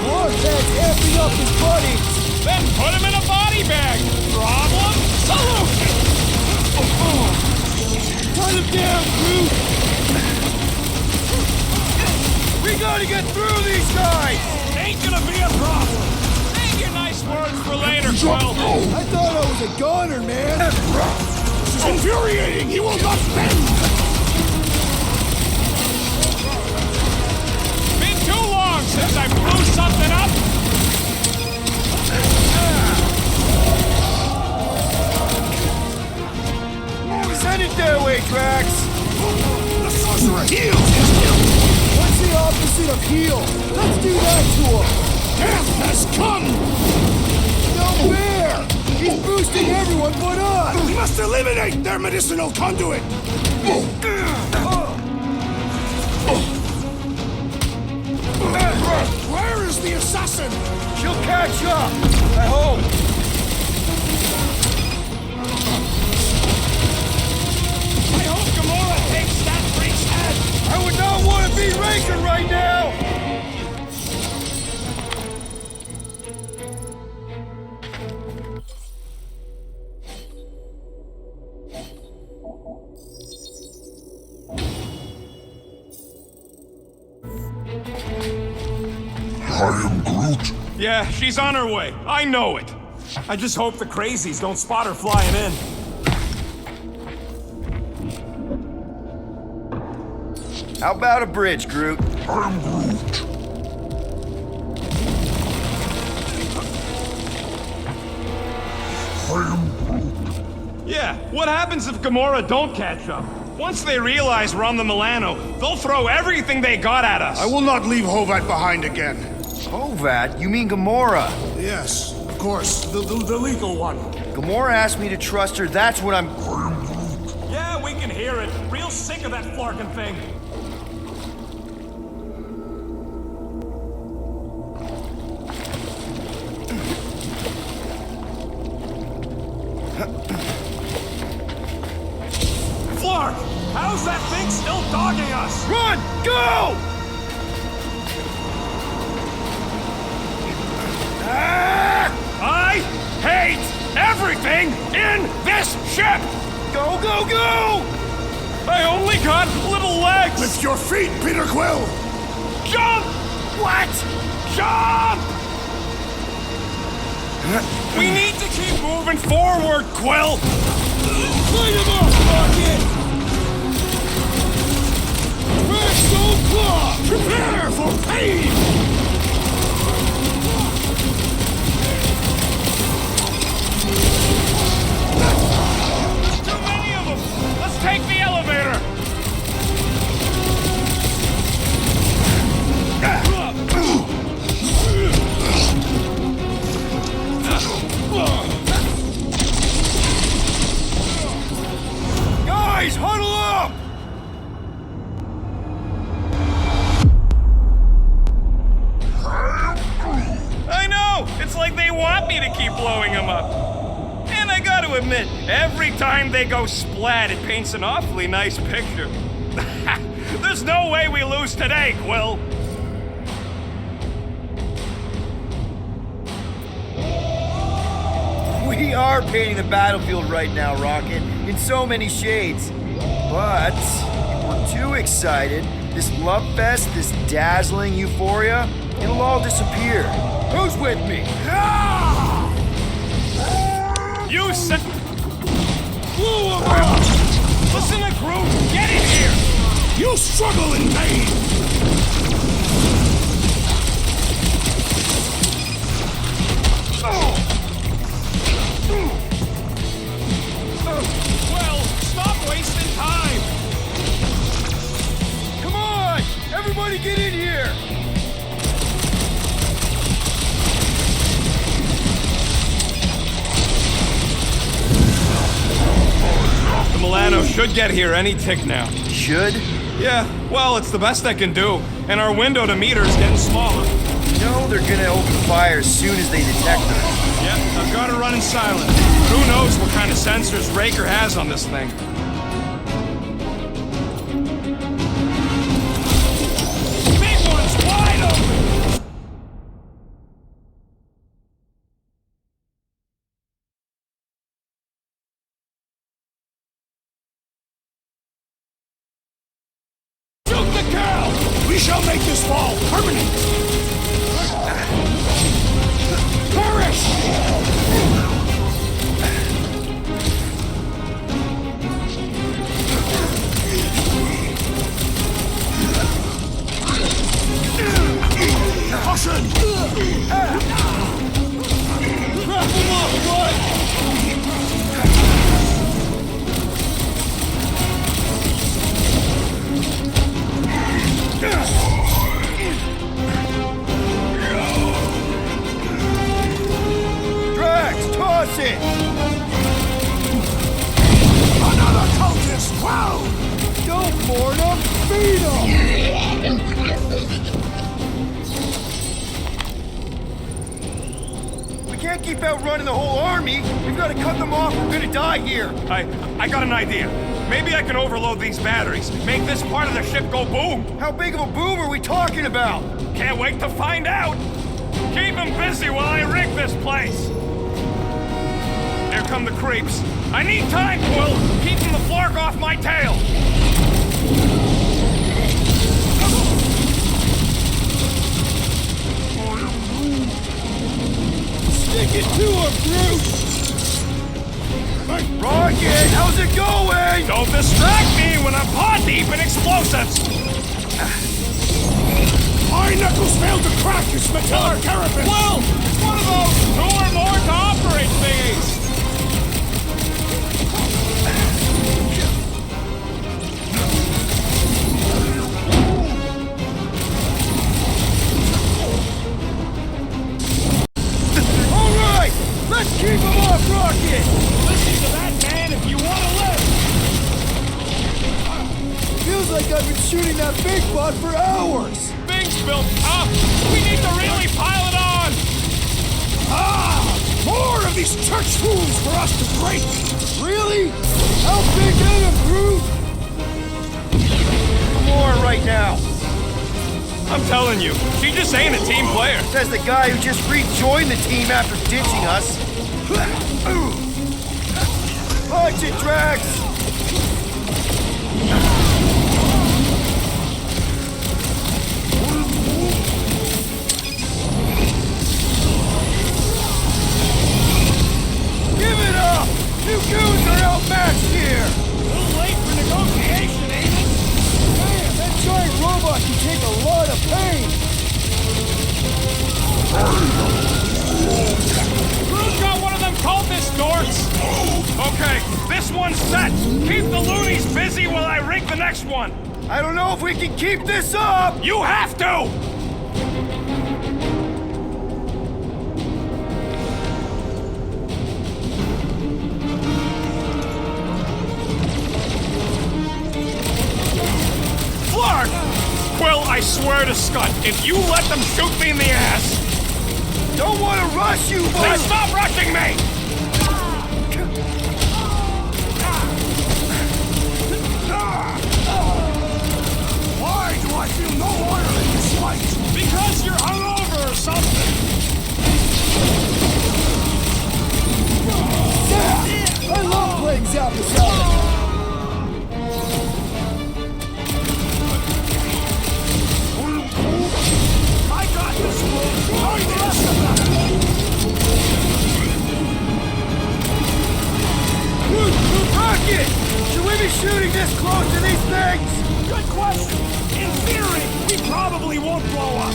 Vortex amping up his buddies! Then put him in a body bag! Problem? Solution! Cut him down, Groot! We gotta get through these guys! Ain't gonna be a problem! Save your nice words for later, Quill! I thought I was a goner, man! This is infuriating! He will not bend! Been too long since I blew something up! Send it their way, Drax! The sorcerer heals his of heal. Let's do that to him. Death has come. No fair. He's boosting everyone but us. We must eliminate their medicinal conduit. Where is the assassin? She'll catch up, I hope. I hope Gamora takes that freak's head. I would not want to be Raker right now! I am Groot. Yeah, she's on her way. I know it. I just hope the crazies don't spot her flying in. How about a bridge, Groot? I'm Groot. I am Groot. Yeah, what happens if Gamora don't catch up? Once they realize we're on the Milano, they'll throw everything they got at us. I will not leave Hovat behind again. Hovat? You mean Gamora? Yes, of course, the legal one. Gamora asked me to trust her, that's what I'm... Yeah, we can hear it. Real sick of that flarkin' thing. Flark! How's that thing still dogging us? Run! Go! I hate everything in this ship! Go, go, go! I only got little legs! Lift your feet, Peter Quill! Jump! What? Jump! We need to keep moving forward, Quill! Light him up, Rocket! Redstone Claw! Prepare for pain! Too many of them! Let's take the elevator! Guys, huddle up! I know! It's like they want me to keep blowing them up. And I gotta admit, every time they go splat, it paints an awfully nice picture. There's no way we lose today, Quill! We are painting the battlefield right now, Rocket, in so many shades. But if we're too excited, this love fest, this dazzling euphoria, it'll all disappear. Who's with me? You sent... Blew him up! Listen to Groot! Get in here! You struggle in pain! Well, stop wasting time! Come on! Everybody get in here! The Milano should get here any tick now. Should? Yeah, well, it's the best I can do, and our window to meter is getting smaller. You know they're gonna open fire as soon as they detect us. Yep, I've got to run in silent. Who knows what kind of sensors Raker has on this thing? Big one's wide open! Shoot the girl! We shall make this fall permanent! Perish! Caution! Trap him up, bud! more to feed 'em! We can't keep outrunning the whole army. We've got to cut them off. We're gonna die here. I got an idea. Maybe I can overload these batteries. Make this part of the ship go boom. How big of a boom are we talking about? Can't wait to find out. Keep them busy while I rig this place. Here come the creeps. I need time, Quill. Keeping the flark off my tail. Stick it to him, Groot! Rocket, how's it going? Don't distract me when I'm paw deep in explosives. My knuckles failed to crack his metallic carapace! Well, it's one of those 2 or more to operate thingies. All right, let's keep him off Rocket. Listen to that man if you want to live. Feels like I've been shooting that big bot for hours! Things built up. We need to really pile it on. Ah! More of these church fools for us to break! Really? How big in him, Groot? More right now. I'm telling you, she just ain't a team player. Says the guy who just rejoined the team after ditching us. Punch it, Drax! Give it up! You goons are outmatched here! A little late for negotiation, ain't it? Man, that giant robot can take a lot of pain! Who's got one of them cultist dorks? Okay, this one's set. Keep the loonies busy while I rig the next one. I don't know if we can keep this up! You have to! Flark! Quill, I swear to Scott, if you let them shoot me in the ass... Don't want to rush you, but... Please stop rushing me! Why do I feel no oil in this fight? Because you're hungover or something. I love playing Zapdos. I got this one. Hurry the rest of them. Rocket! Should we be shooting this close to these things? Good question. In theory, we probably won't blow up.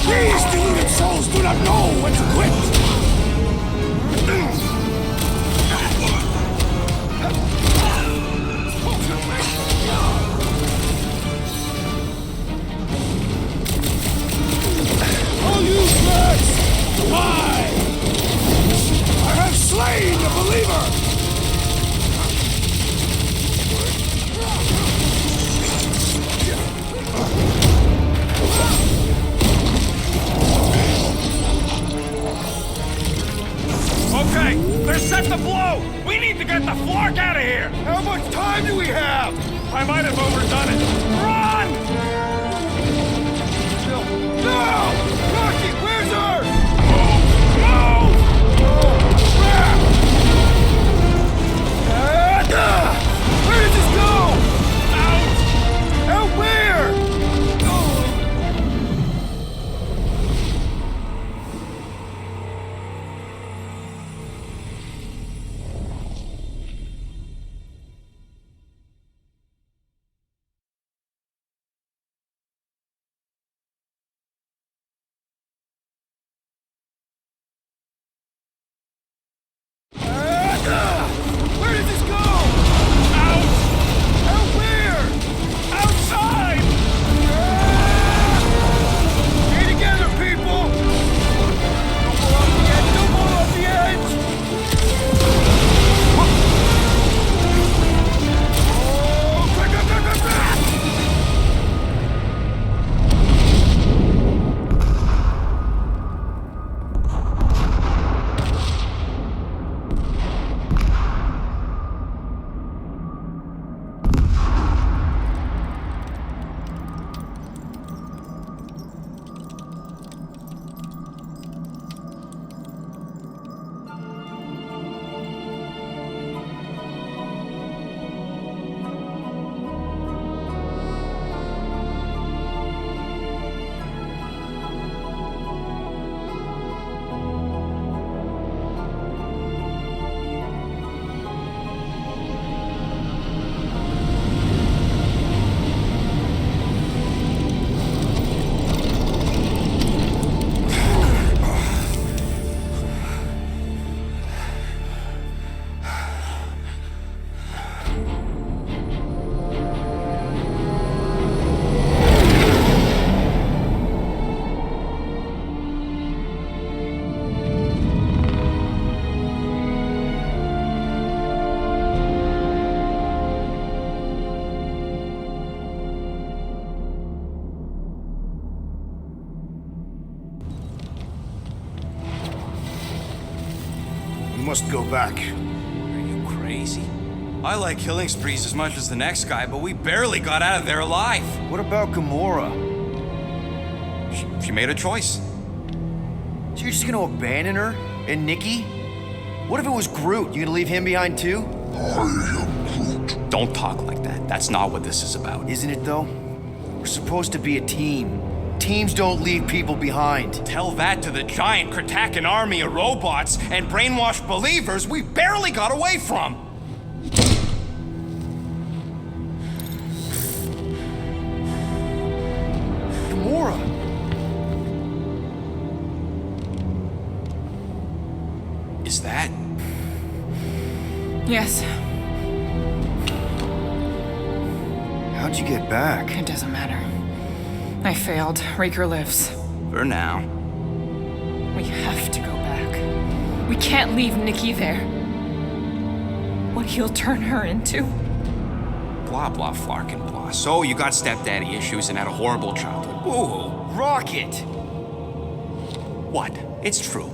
These deluded souls do not know when to quit. I'll use Rex! Why? I have slain the believer! Okay, they're set to blow! We need to get the Flark out of here! How much time do we have? I might have overdone it. Run! No! Rocket, where's her? No! Where does this go? Out! Out where? must go back. Are you crazy? I like killing sprees as much as the next guy, but we barely got out of there alive. What about Gamora? She made a choice. So you're just gonna abandon her? And Nikki? What if it was Groot? You gonna leave him behind too? Don't talk like that. That's not what this is about. Isn't it though? We're supposed to be a team. Teams don't leave people behind. Tell that to the giant Kratakan army of robots and brainwashed believers we barely got away from. Gamora! Is that? Yes, How'd you get back? it doesn't matter. I failed. Raker lives. For now. We have to go back. We can't leave Nikki there. What he'll turn her into. Blah, blah, flarkin' blah. So you got stepdaddy issues and had a horrible childhood. Woo-hoo. Rocket! What? It's true.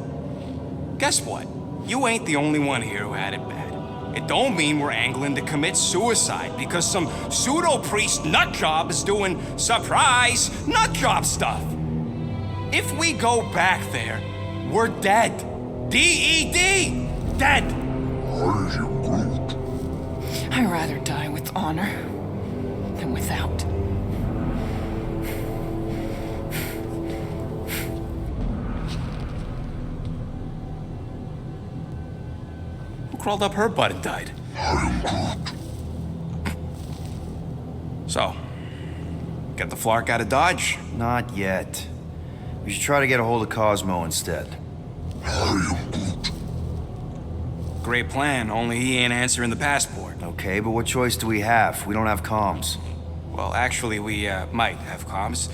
Guess what? You ain't the only one here who had it bad. It don't mean we're angling to commit suicide because some pseudo-priest nutjob is doing surprise nutjob stuff. If we go back there, we're dead. D-E-D! Dead! I'd rather die with honor than without. Who crawled up her butt and died? So, get the Flark out of Dodge? Not yet. We should try to get a hold of Cosmo instead. Great plan, only he ain't answering the passport. Okay, but what choice do we have? We don't have comms. Well, actually, we might have comms.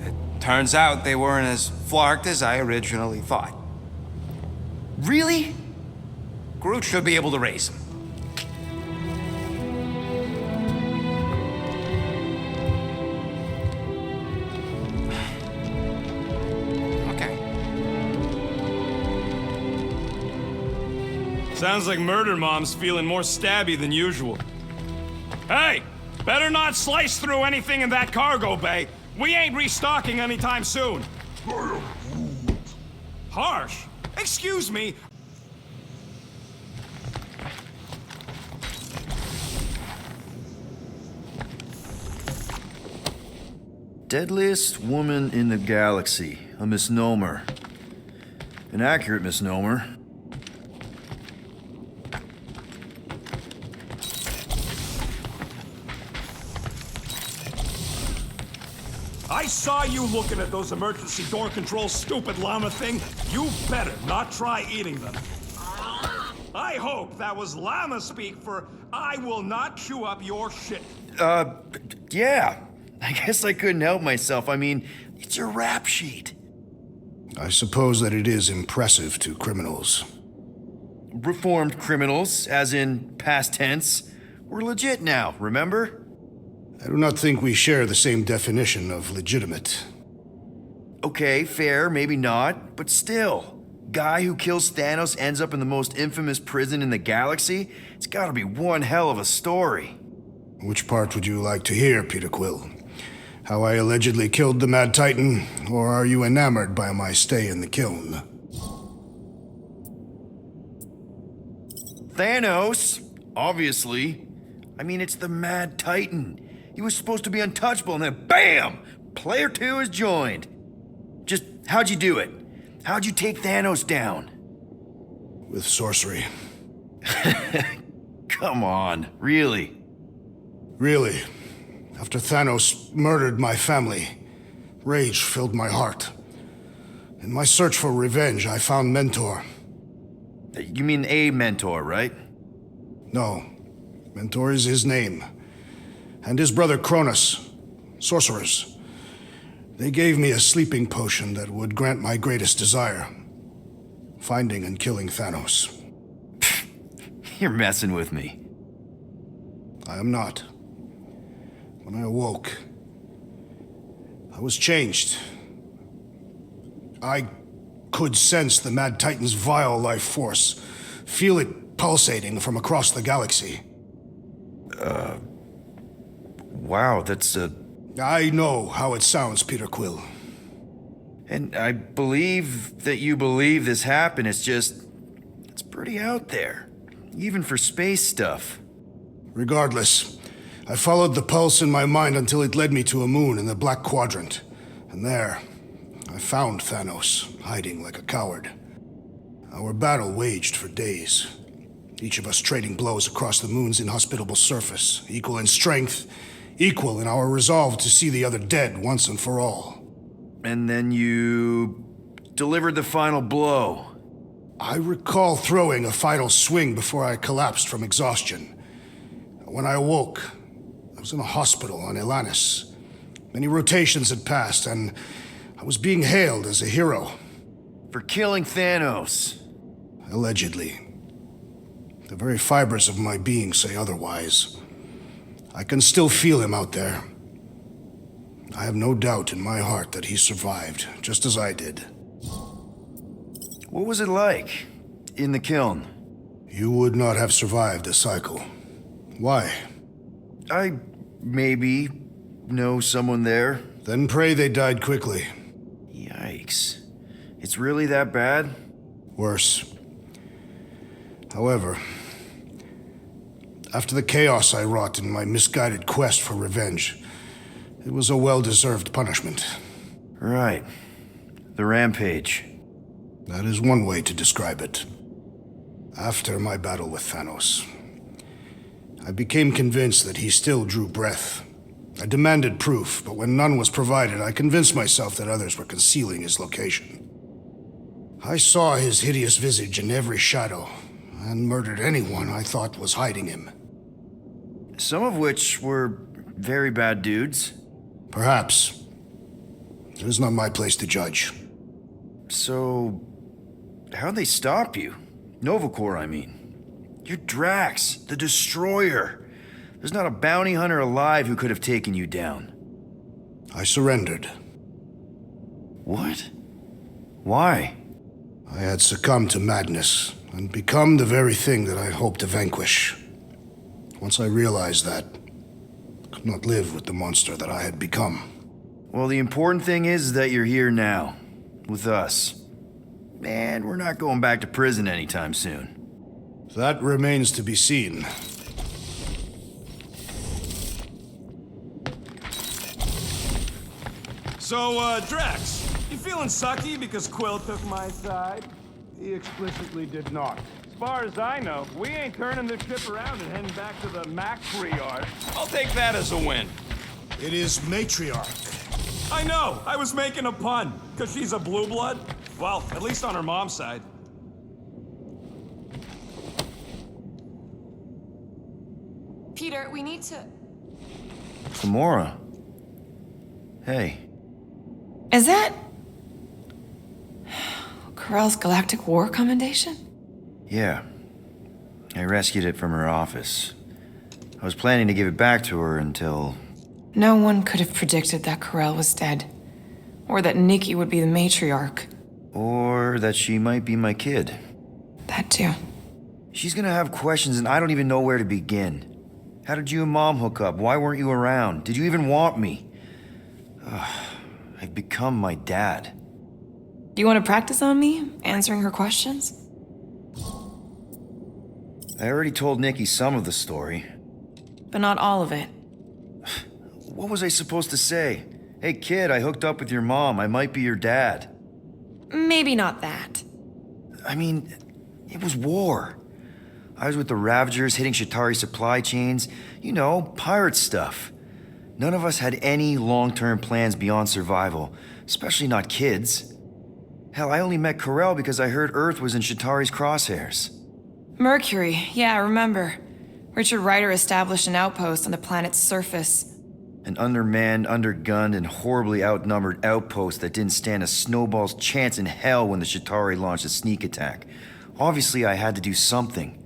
It turns out they weren't as flarked as I originally thought. Really? Groot should be able to raise them. Okay. Sounds like Murder Mom's feeling more stabby than usual. Hey! Better not slice through anything in that cargo bay. We ain't restocking anytime soon. Harsh? Excuse me. Deadliest woman in the galaxy. A misnomer. An accurate misnomer. I saw you looking at those emergency door controls, stupid llama thing. You better not try eating them. I hope that was llama speak for I will not chew up your shit. Yeah. I guess I couldn't help myself. I mean, it's your rap sheet. I suppose that it is impressive to criminals. Reformed criminals, as in past tense. We're legit now, remember? I do not think we share the same definition of legitimate. Okay, fair, maybe not, but still. Guy who kills Thanos ends up in the most infamous prison in the galaxy? It's gotta be one hell of a story. Which part would you like to hear, Peter Quill? How I allegedly killed the Mad Titan, or are you enamored by my stay in the kiln? Thanos, obviously. I mean, it's the Mad Titan. He was supposed to be untouchable, and then BAM! Player 2 has joined. Just, how'd you do it? How'd you take Thanos down? With sorcery. Come on, really? Really. After Thanos murdered my family, rage filled my heart. In my search for revenge, I found Mentor. You mean a mentor, right? No. Mentor is his name. And his brother Cronus, sorcerers. They gave me a sleeping potion that would grant my greatest desire. Finding and killing Thanos. You're messing with me. I am not. When I awoke, I was changed. I could sense the Mad Titan's vile life force Feel it pulsating from across the galaxy. Wow, that's I know how it sounds, Peter Quill. And I believe that you believe this happened. It's pretty out there. Even for space stuff. Regardless, I followed the pulse in my mind until it led me to a moon in the Black Quadrant. And there, I found Thanos, hiding like a coward. Our battle waged for days. Each of us trading blows across the moon's inhospitable surface, equal in strength, equal in our resolve to see the other dead once and for all. And then you delivered the final blow. I recall throwing a final swing before I collapsed from exhaustion. When I awoke, I was in a hospital on Elanis. Many rotations had passed, and I was being hailed as a hero. For killing Thanos. Allegedly. The very fibers of my being say otherwise. I can still feel him out there. I have no doubt in my heart that he survived, just as I did. What was it like in the kiln? You would not have survived the cycle. Why? I maybe know someone there. Then pray they died quickly. Yikes. It's really that bad? Worse. However, after the chaos I wrought in my misguided quest for revenge, it was a well-deserved punishment. Right. The rampage. That is one way to describe it. After my battle with Thanos, I became convinced that he still drew breath. I demanded proof, but when none was provided, I convinced myself that others were concealing his location. I saw his hideous visage in every shadow, and murdered anyone I thought was hiding him. Some of which were very bad dudes. Perhaps. It is not my place to judge. So, how'd they stop you? Nova Corps, I mean. You're Drax, the Destroyer. There's not a bounty hunter alive who could have taken you down. I surrendered. What? Why? I had succumbed to madness and become the very thing that I hoped to vanquish. Once I realized that, I could not live with the monster that I had become. Well, the important thing is that you're here now, with us. And we're not going back to prison anytime soon. That remains to be seen. So, Drax, you feeling sucky because Quill took my side? He explicitly did not. As far as I know, we ain't turning this ship around and heading back to the Matriarch. I'll take that as a win. It is Matriarch. I know! I was making a pun, because she's a blue blood. Well, at least on her mom's side. Peter, we need to... Gamora. Hey. Is that... Corell's Galactic War Commendation? Yeah. I rescued it from her office. I was planning to give it back to her until... No one could have predicted that Corell was dead. Or that Nikki would be the matriarch. Or that she might be my kid. That too. She's gonna have questions and I don't even know where to begin. How did you and Mom hook up? Why weren't you around? Did you even want me? I've become my dad. Do you want to practice on me, answering her questions? I already told Nikki some of the story. But not all of it. What was I supposed to say? Hey kid, I hooked up with your mom. I might be your dad. Maybe not that. I mean, it was war. I was with the Ravagers hitting Chitauri supply chains. You know, pirate stuff. None of us had any long-term plans beyond survival, especially not kids. Hell, I only met Corell because I heard Earth was in Chitauri's crosshairs. Mercury, yeah, I remember. Richard Ryder established an outpost on the planet's surface. An undermanned, undergunned, and horribly outnumbered outpost that didn't stand a snowball's chance in hell when the Chitauri launched a sneak attack. Obviously, I had to do something.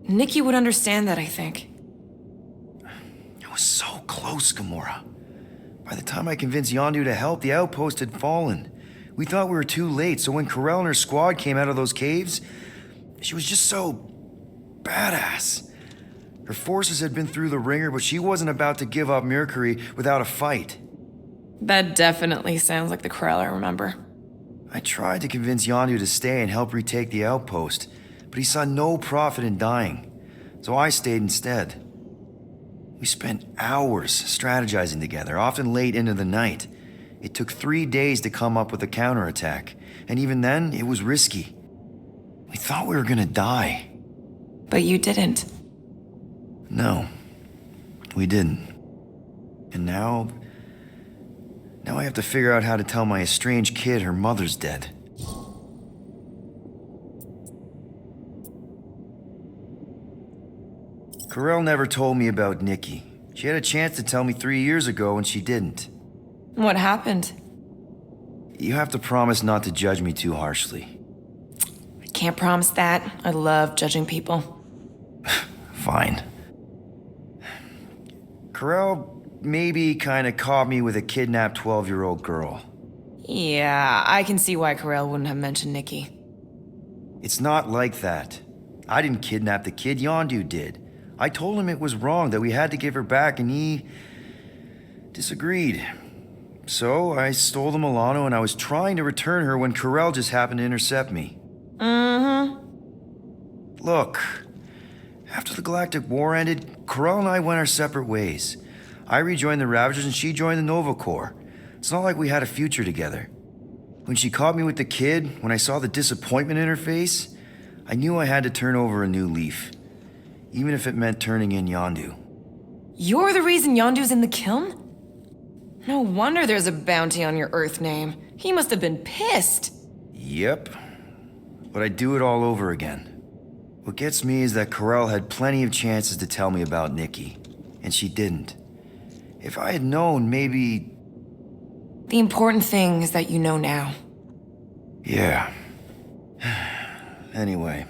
Nikki would understand that, I think. It was so close, Gamora. By the time I convinced Yondu to help, the outpost had fallen. We thought we were too late, so when Corell and her squad came out of those caves, She was just so badass. Her forces had been through the ringer, but she wasn't about to give up Mercury without a fight. That definitely sounds like the Krell I remember. I tried to convince Yondu to stay and help retake the outpost, but he saw no profit in dying, so I stayed instead. We spent hours strategizing together, often late into the night. It took 3 days to come up with a counterattack, and even then, it was risky. We thought we were gonna die. But you didn't. No, we didn't. And now I have to figure out how to tell my estranged kid her mother's dead. Corell never told me about Nikki. She had a chance to tell me 3 years ago and she didn't. What happened? You have to promise not to judge me too harshly. I can't promise that. I love judging people. Fine. Corell maybe kinda caught me with a kidnapped 12-year-old girl. Yeah, I can see why Corell wouldn't have mentioned Nikki. It's not like that. I didn't kidnap the kid, Yondu did. I told him it was wrong, that we had to give her back, and he disagreed. So I stole the Milano and I was trying to return her when Corell just happened to intercept me. Look, after the Galactic War ended, Corell and I went our separate ways. I rejoined the Ravagers and she joined the Nova Corps. It's not like we had a future together. When she caught me with the kid, when I saw the disappointment in her face, I knew I had to turn over a new leaf. Even if it meant turning in Yondu. You're the reason Yondu's in the kiln? No wonder there's a bounty on your Earth name. He must have been pissed. Yep. But I'd do it all over again. What gets me is that Corell had plenty of chances to tell me about Nikki, and she didn't. If I had known, maybe... The important thing is that you know now. Yeah. Anyway,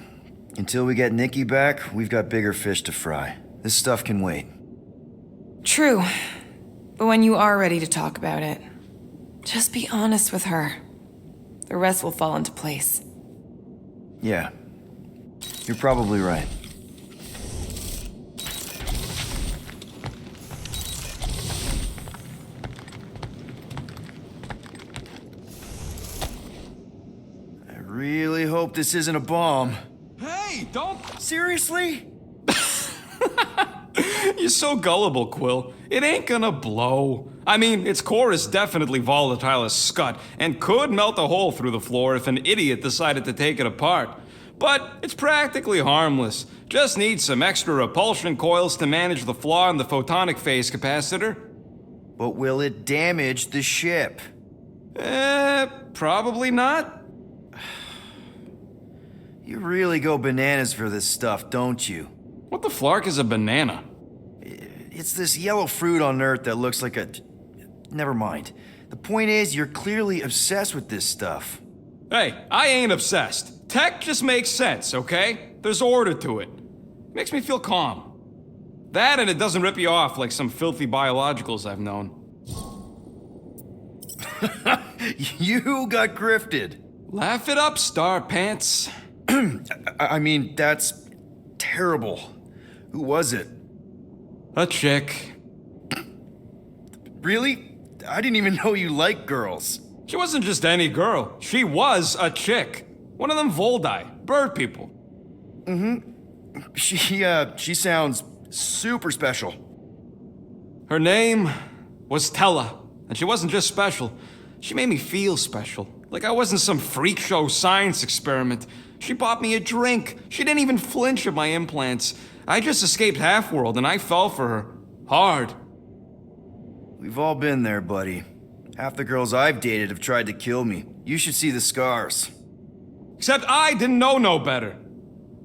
until we get Nikki back, we've got bigger fish to fry. This stuff can wait. True. But when you are ready to talk about it, just be honest with her. The rest will fall into place. Yeah. You're probably right. I really hope this isn't a bomb. Hey, don't... Seriously? You're so gullible, Quill. It ain't gonna blow. I mean, its core is definitely volatile as scut, and could melt a hole through the floor if an idiot decided to take it apart. But it's practically harmless. Just needs some extra repulsion coils to manage the flaw in the photonic phase capacitor. But will it damage the ship? Probably not. You really go bananas for this stuff, don't you? What the flark is a banana? It's this yellow fruit on Earth that looks like a... Never mind. The point is, you're clearly obsessed with this stuff. Hey, I ain't obsessed. Tech just makes sense, okay? There's order to it. Makes me feel calm. That and it doesn't rip you off like some filthy biologicals I've known. You got grifted. Laugh it up, Star Pants. I mean, that's terrible. Who was it? A chick. Really? I didn't even know you liked girls. She wasn't just any girl. She was a chick. One of them Voldi, bird people. She sounds super special. Her name was Tella, and she wasn't just special. She made me feel special. Like I wasn't some freak show science experiment. She bought me a drink. She didn't even flinch at my implants. I just escaped Half-World and I fell for her. Hard. We've all been there, buddy. Half the girls I've dated have tried to kill me. You should see the scars. Except I didn't know no better.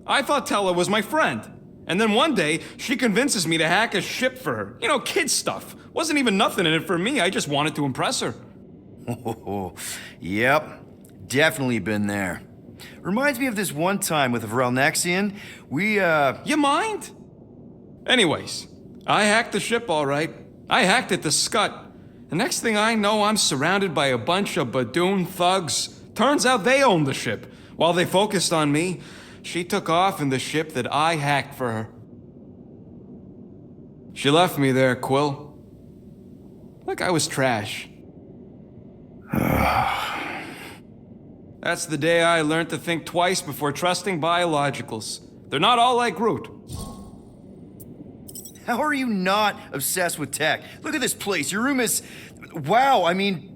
I thought Tella was my friend. And then one day, she convinces me to hack a ship for her. You know, kid stuff. Wasn't even nothing in it for me, I just wanted to impress her. Oh, yep. Definitely been there. Reminds me of this one time with Vrelnexian. You mind? Anyways, I hacked the ship all right. I hacked it to Scut. The next thing I know, I'm surrounded by a bunch of Badoon thugs. Turns out they owned the ship. While they focused on me, She took off in the ship that I hacked for her. She left me there, Quill. Like I was trash. That's the day I learned to think twice before trusting biologicals. They're not all like Groot. How are you not obsessed with tech? Look at this place. Your room is... Wow, I mean...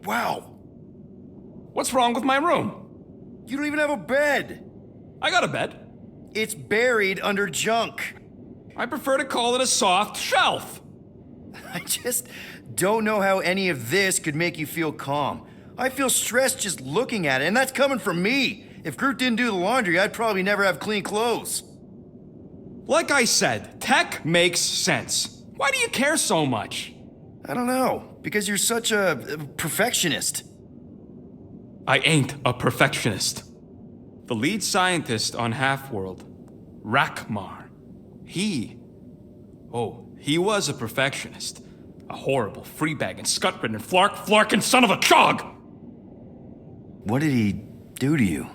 Wow. What's wrong with my room? You don't even have a bed. I got a bed. It's buried under junk. I prefer to call it a soft shelf. I just don't know how any of this could make you feel calm. I feel stressed just looking at it, and that's coming from me. If Groot didn't do the laundry, I'd probably never have clean clothes. Like I said, tech makes sense. Why do you care so much? I don't know, because you're such a perfectionist. I ain't a perfectionist. The lead scientist on Half-World, Rakmar, he was a perfectionist. A horrible, free-bagging, scut-ridden, flarkin' son of a chog! What did he do to you?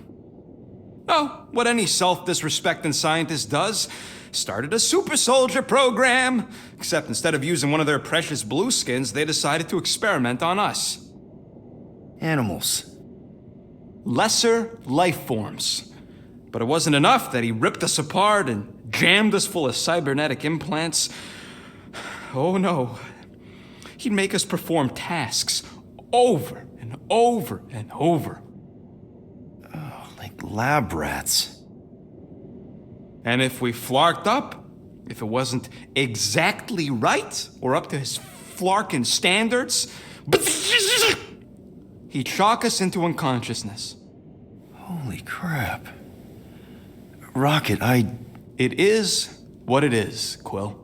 Oh, what any self-disrespecting scientist does. Started a super soldier program. Except instead of using one of their precious blueskins, they decided to experiment on us. Animals. Lesser life forms. But it wasn't enough that he ripped us apart and jammed us full of cybernetic implants. Oh no. He'd make us perform tasks over and over and over. Oh, like lab rats. And if we flarked up, if it wasn't exactly right or up to his flarkin' standards, he'd shock us into unconsciousness. Holy crap. Rocket, It is what it is, Quill.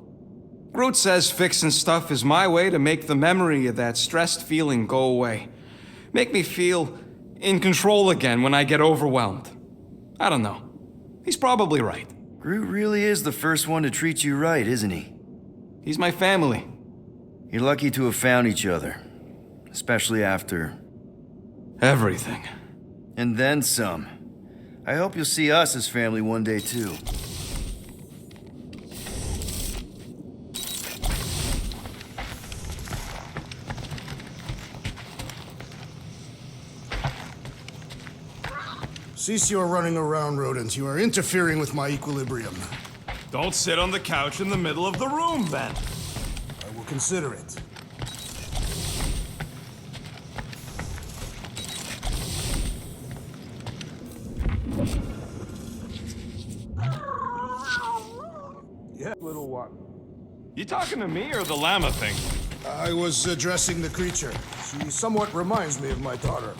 Groot says fixing stuff is my way to make the memory of that stressed feeling go away. Make me feel in control again when I get overwhelmed. I don't know. He's probably right. Groot really is the first one to treat you right, isn't he? He's my family. You're lucky to have found each other. Especially after... everything. And then some. I hope you'll see us as family one day, too. Cease your running around, rodents. You are interfering with my equilibrium. Don't sit on the couch in the middle of the room, then. I will consider it. Yeah, little one. You talking to me or the llama thing? I was addressing the creature. She somewhat reminds me of my daughter.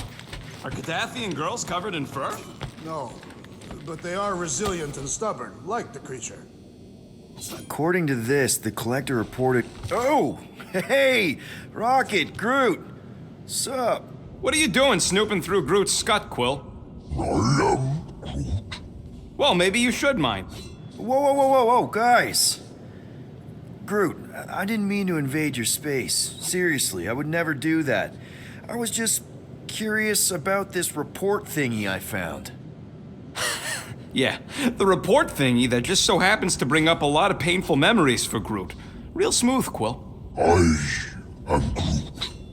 Are Cadathian girls covered in fur? No, but they are resilient and stubborn, like the creature. According to this, the collector reported... Oh! Hey! Rocket, Groot! Sup? What are you doing snooping through Groot's scut, Quill? I am Groot. Well, maybe you should mind. Whoa, guys! Groot, I didn't mean to invade your space. Seriously, I would never do that. I was just curious about this report thingy I found. Yeah, the report thingy that just so happens to bring up a lot of painful memories for Groot. Real smooth, Quill. I am Groot.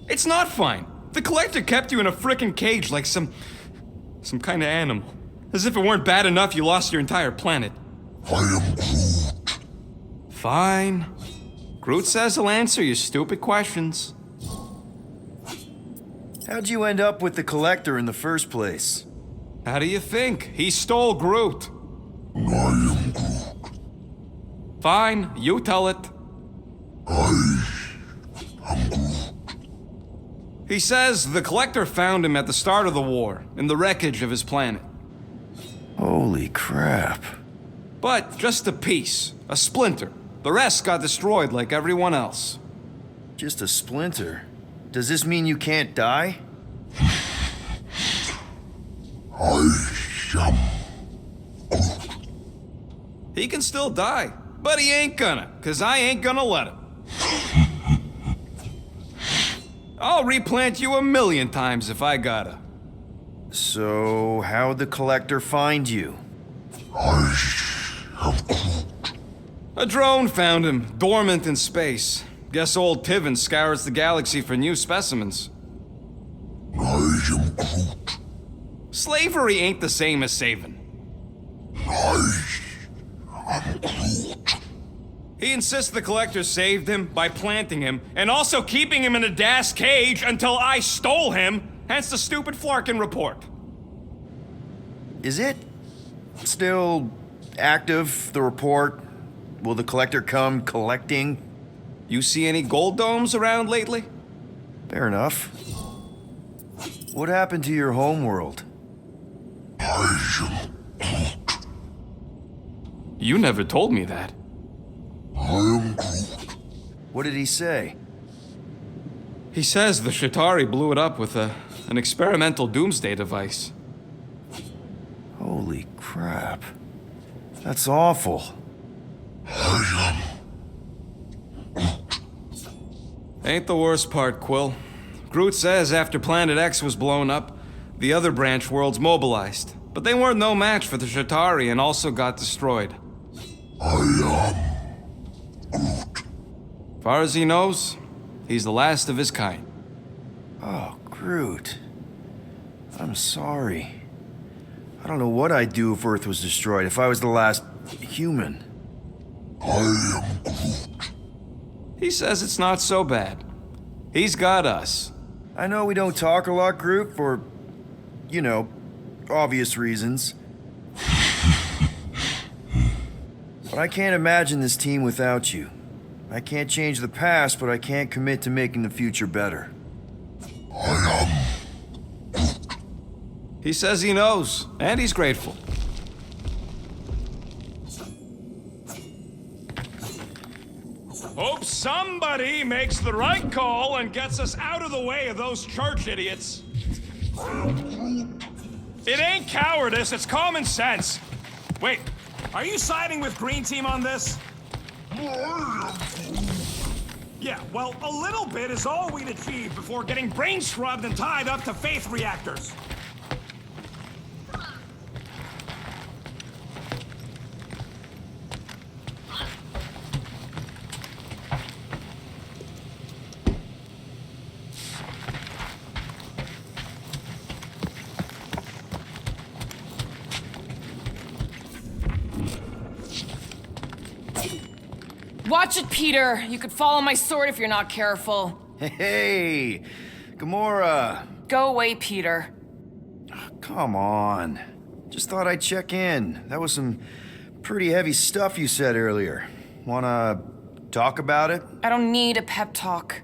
It's not fine. The collector kept you in a frickin' cage like some kind of animal. As if it weren't bad enough you lost your entire planet. I am Groot. Fine. Groot says he'll answer your stupid questions. How'd you end up with the collector in the first place? How do you think? He stole Groot. I am Groot. Fine, you tell it. I am Groot. He says the collector found him at the start of the war, in the wreckage of his planet. Holy crap. But just a piece, a splinter. The rest got destroyed like everyone else. Just a splinter? Does this mean you can't die? I am Groot. He can still die, but he ain't gonna, 'cause I ain't gonna let him. I'll replant you 1,000,000 times if I gotta. So, how'd the collector find you? I am Groot. A drone found him, dormant in space. Guess old Tiven scours the galaxy for new specimens. I am Groot. Slavery ain't the same as saving. I am Groot. He insists the collector saved him by planting him, and also keeping him in a das cage until I stole him, hence the stupid Flarkin report. Is it still active, the report? Will the collector come collecting? You see any gold domes around lately? Fair enough. What happened to your homeworld? I am Groot. You never told me that. I am Groot. What did he say? He says the Shatari blew it up with an experimental doomsday device. Holy crap. That's awful. I Ain't the worst part, Quill. Groot says after Planet X was blown up, the other branch worlds mobilized. But they weren't no match for the Shatari and also got destroyed. am Groot. Far as he knows, he's the last of his kind. Oh, Groot. I'm sorry. I don't know what I'd do if Earth was destroyed, if I was the last human. I am Groot. He says it's not so bad. He's got us. I know we don't talk a lot, Groot, for, you know, obvious reasons. But I can't imagine this team without you. I can't change the past, but I can't commit to making the future better. I am He says he knows, and he's grateful. Hope somebody makes the right call and gets us out of the way of those church idiots. It ain't cowardice, it's common sense. Wait, are you siding with Green Team on this? Yeah, well, a little bit is all we'd achieve before getting brain scrubbed and tied up to faith reactors. Watch it, Peter. You could fall on my sword if you're not careful. Hey, Gamora. Go away, Peter. Come on. Just thought I'd check in. That was some pretty heavy stuff you said earlier. Wanna talk about it? I don't need a pep talk.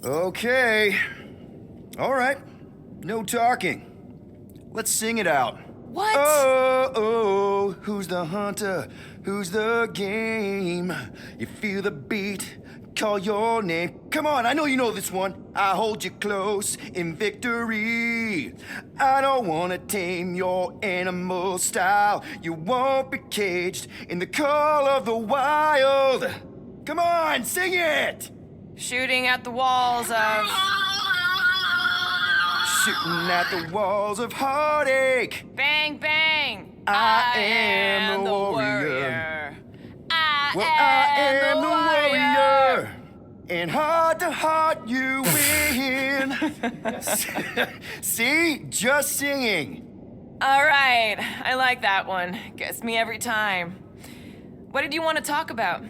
Okay. All right. No talking. Let's sing it out. What? Oh, who's the hunter? Who's the game? You feel the beat, call your name. Come on, I know you know this one. I hold you close in victory. I don't wanna tame your animal style. You won't be caged in the call of the wild. Come on, sing it! Shooting at the walls of... Shooting at the walls of heartache. Bang, bang! I am the warrior. I am the warrior. And heart to heart you win. See? Just singing. All right, I like that one. Gets me every time. What did you want to talk about?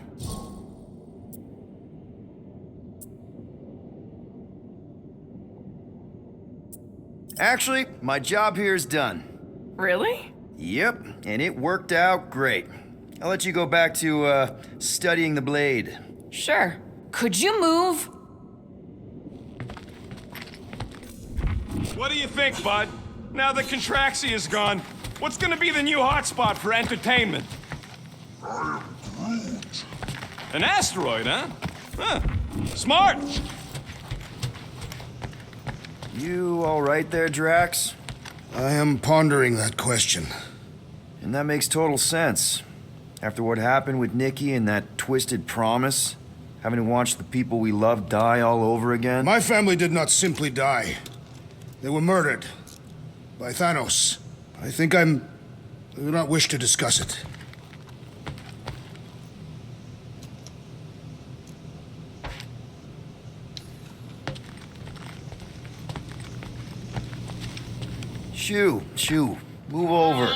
Actually, my job here is done. Really? Yep, and it worked out great. I'll let you go back to, studying the blade. Sure. Could you move? What do you think, bud? Now that Contraxi is gone, what's gonna be the new hotspot for entertainment? An asteroid, huh? Huh. Smart! You all right there, Drax? I am pondering that question. And that makes total sense. After what happened with Nikki and that twisted promise, having to watch the people we love die all over again. My family did not simply die. They were murdered. by Thanos. I do not wish to discuss it. Shoo, move over.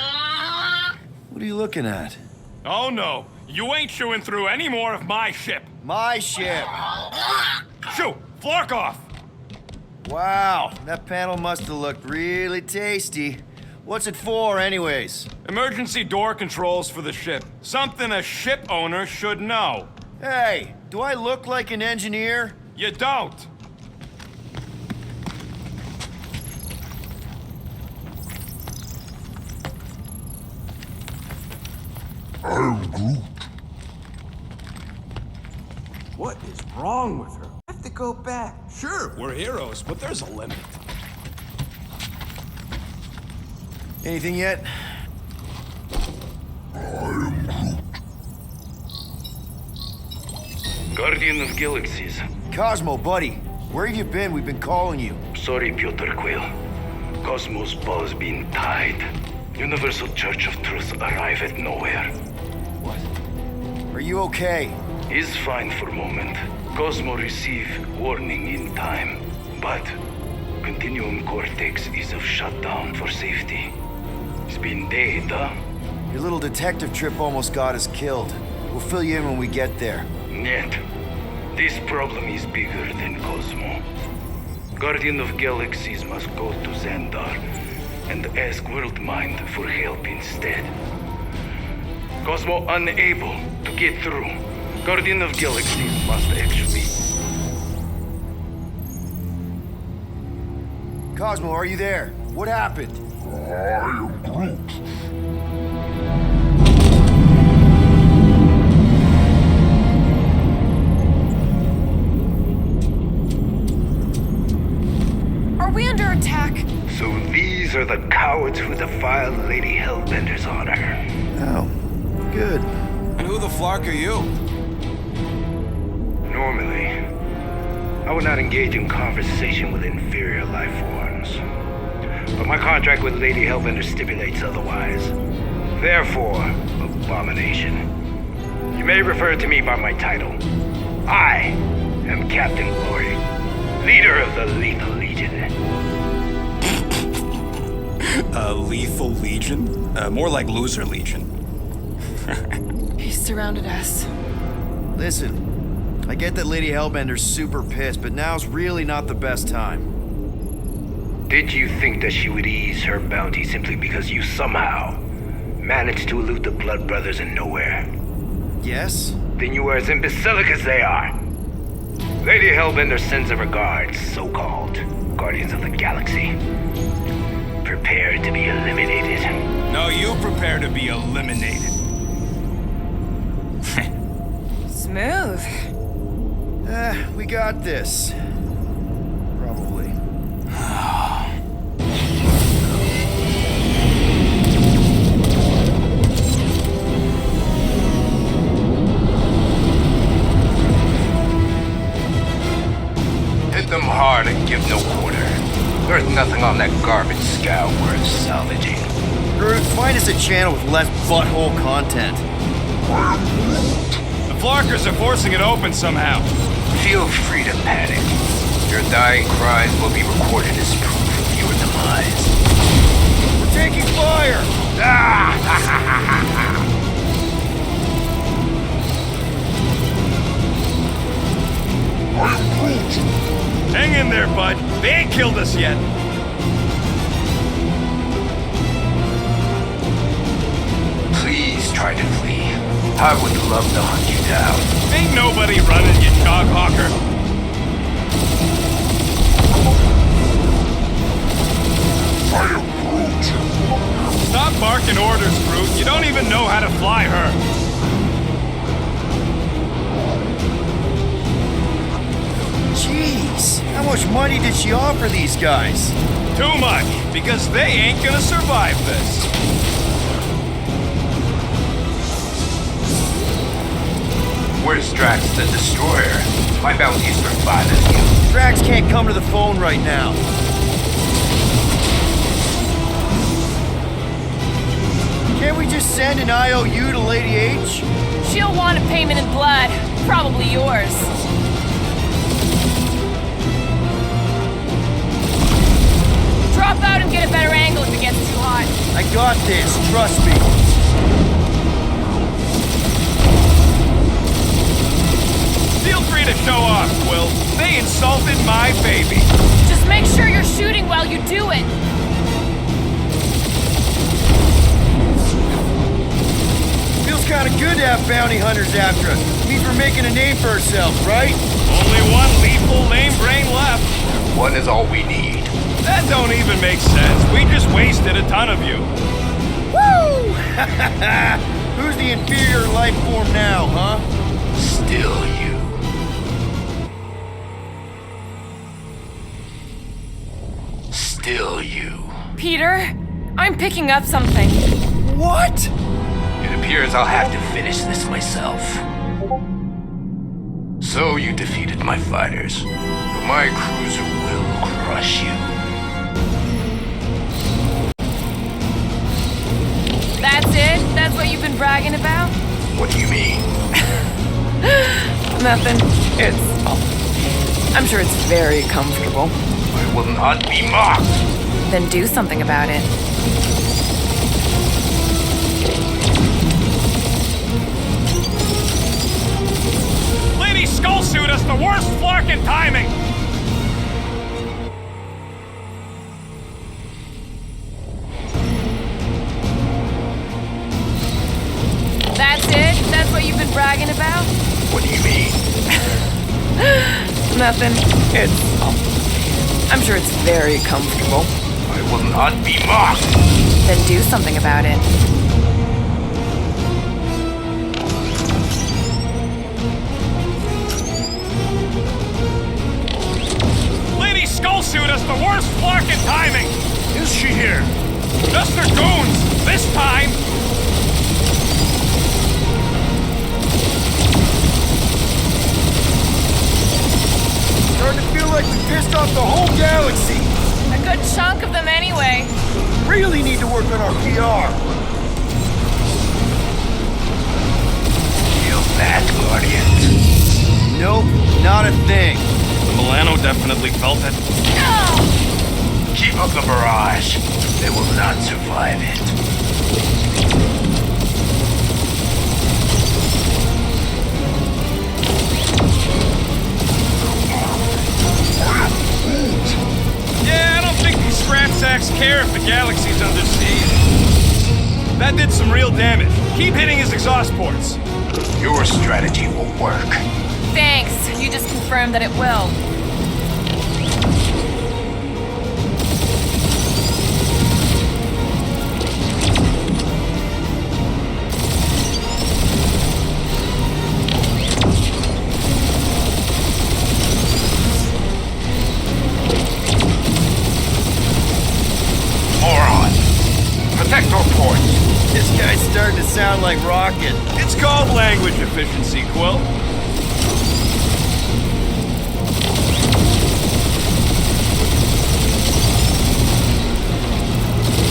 What are you looking at? Oh no, you ain't chewing through any more of my ship. My ship. Shoo, Flark off. Wow, that panel must have looked really tasty. What's it for, anyways? Emergency door controls for the ship. Something a ship owner should know. Hey, do I look like an engineer? You don't. I'm Groot. What is wrong with her? I have to go back. Sure, we're heroes, but there's a limit. Anything yet? I'm Groot. Guardian of Galaxies. Cosmo, buddy. Where have you been? We've been calling you. Sorry, Piotr Quill. Cosmos ball's been tied. Universal Church of Truth arrive at nowhere. What? Are you okay? He's fine for a moment. Cosmo receive warning in time. But Continuum Cortex is of shutdown for safety. It's been dead, huh? Your little detective trip almost got us killed. We'll fill you in when we get there. Net. This problem is bigger than Cosmo. Guardian of Galaxies must go to Xandar and ask Worldmind for help instead. Cosmo unable to get through. Guardian of Galaxies must actually... Cosmo, are you there? What happened? I am Groot. Are we under attack? So these are the cowards who defiled Lady Hellbender's honor. Oh, good. And who the Flark are you? Normally, I would not engage in conversation with inferior life forms. But my contract with Lady Hellbender stipulates otherwise. Therefore, abomination. You may refer to me by my title. I am Captain Glory, leader of the Lethal Legion. Lethal Legion? More like Loser Legion. He surrounded us. Listen, I get that Lady Hellbender's super pissed, but now's really not the best time. Did you think that she would ease her bounty simply because you somehow managed to elude the Blood Brothers in nowhere? Yes? Then you are as imbecilic as they are. Lady Hellbender sends her regards, so-called Guardians of the Galaxy. Prepare to be eliminated. No, you prepare to be eliminated. Smooth. We got this. Probably. Hit them hard and give no quarter. There's nothing on that garbage scow worth salvaging. Groot, find us a channel with less butthole content. The Flarkers are forcing it open somehow. Feel free to panic. Your dying cries will be recorded as proof of your demise. We're taking fire! Hang in there, bud. They ain't killed us yet. Please try to flee. I would love to hunt you down. Ain't nobody running, you jog hawker. I am Groot. Stop barking orders, Groot. You don't even know how to fly her. Jeez, how much money did she offer these guys? Too much, because they ain't gonna survive this. Where's Drax the Destroyer? My bounty's for 5 of you. Drax can't come to the phone right now. we just send an IOU to Lady H? She'll want a payment in blood. Probably yours. Drop out and get a better angle if it gets too hot. I got this, trust me. Feel free to show off, Quill. They insulted my baby. Just make sure you're shooting while you do it. Feels kind of good to have bounty hunters after us. Means we're making a name for ourselves, right? Only one lethal lame brain left. One is all we need. That don't even make sense. We just wasted a ton of you. Woo! Who's the inferior life form now, huh? Still you. Still you. Peter, I'm picking up something. What? It appears I'll have to finish this myself. So you defeated my fighters, but my cruiser will crush you. That's it? That's what you've been bragging about? What do you mean? Nothing. I'm sure it's very comfortable. I will not be mocked. Then do something about it. Lady Skullsuit has the worst flarkin' timing. That's it? That's what you've been bragging about? What do you mean? Nothing. I'm sure it's very comfortable. I will not be mocked. Then do something about it. Lady Skullsuit has the worst flarkin' timing. Is she here? Just her goons, this time. Starting to feel like we pissed off the whole galaxy. A good chunk of them anyway. Really need to work on our PR. Feel that, Guardians? Nope, not a thing. The Milano definitely felt it. Keep up the barrage. They will not survive it. Yeah, I don't think these scrap sacks care if the galaxy's under siege. That did some real damage. Keep hitting his exhaust ports. Your strategy will work. Thanks. You just confirmed that it will. Protect our ports. This guy's starting to sound like Rocket. It's called language efficiency, Quill.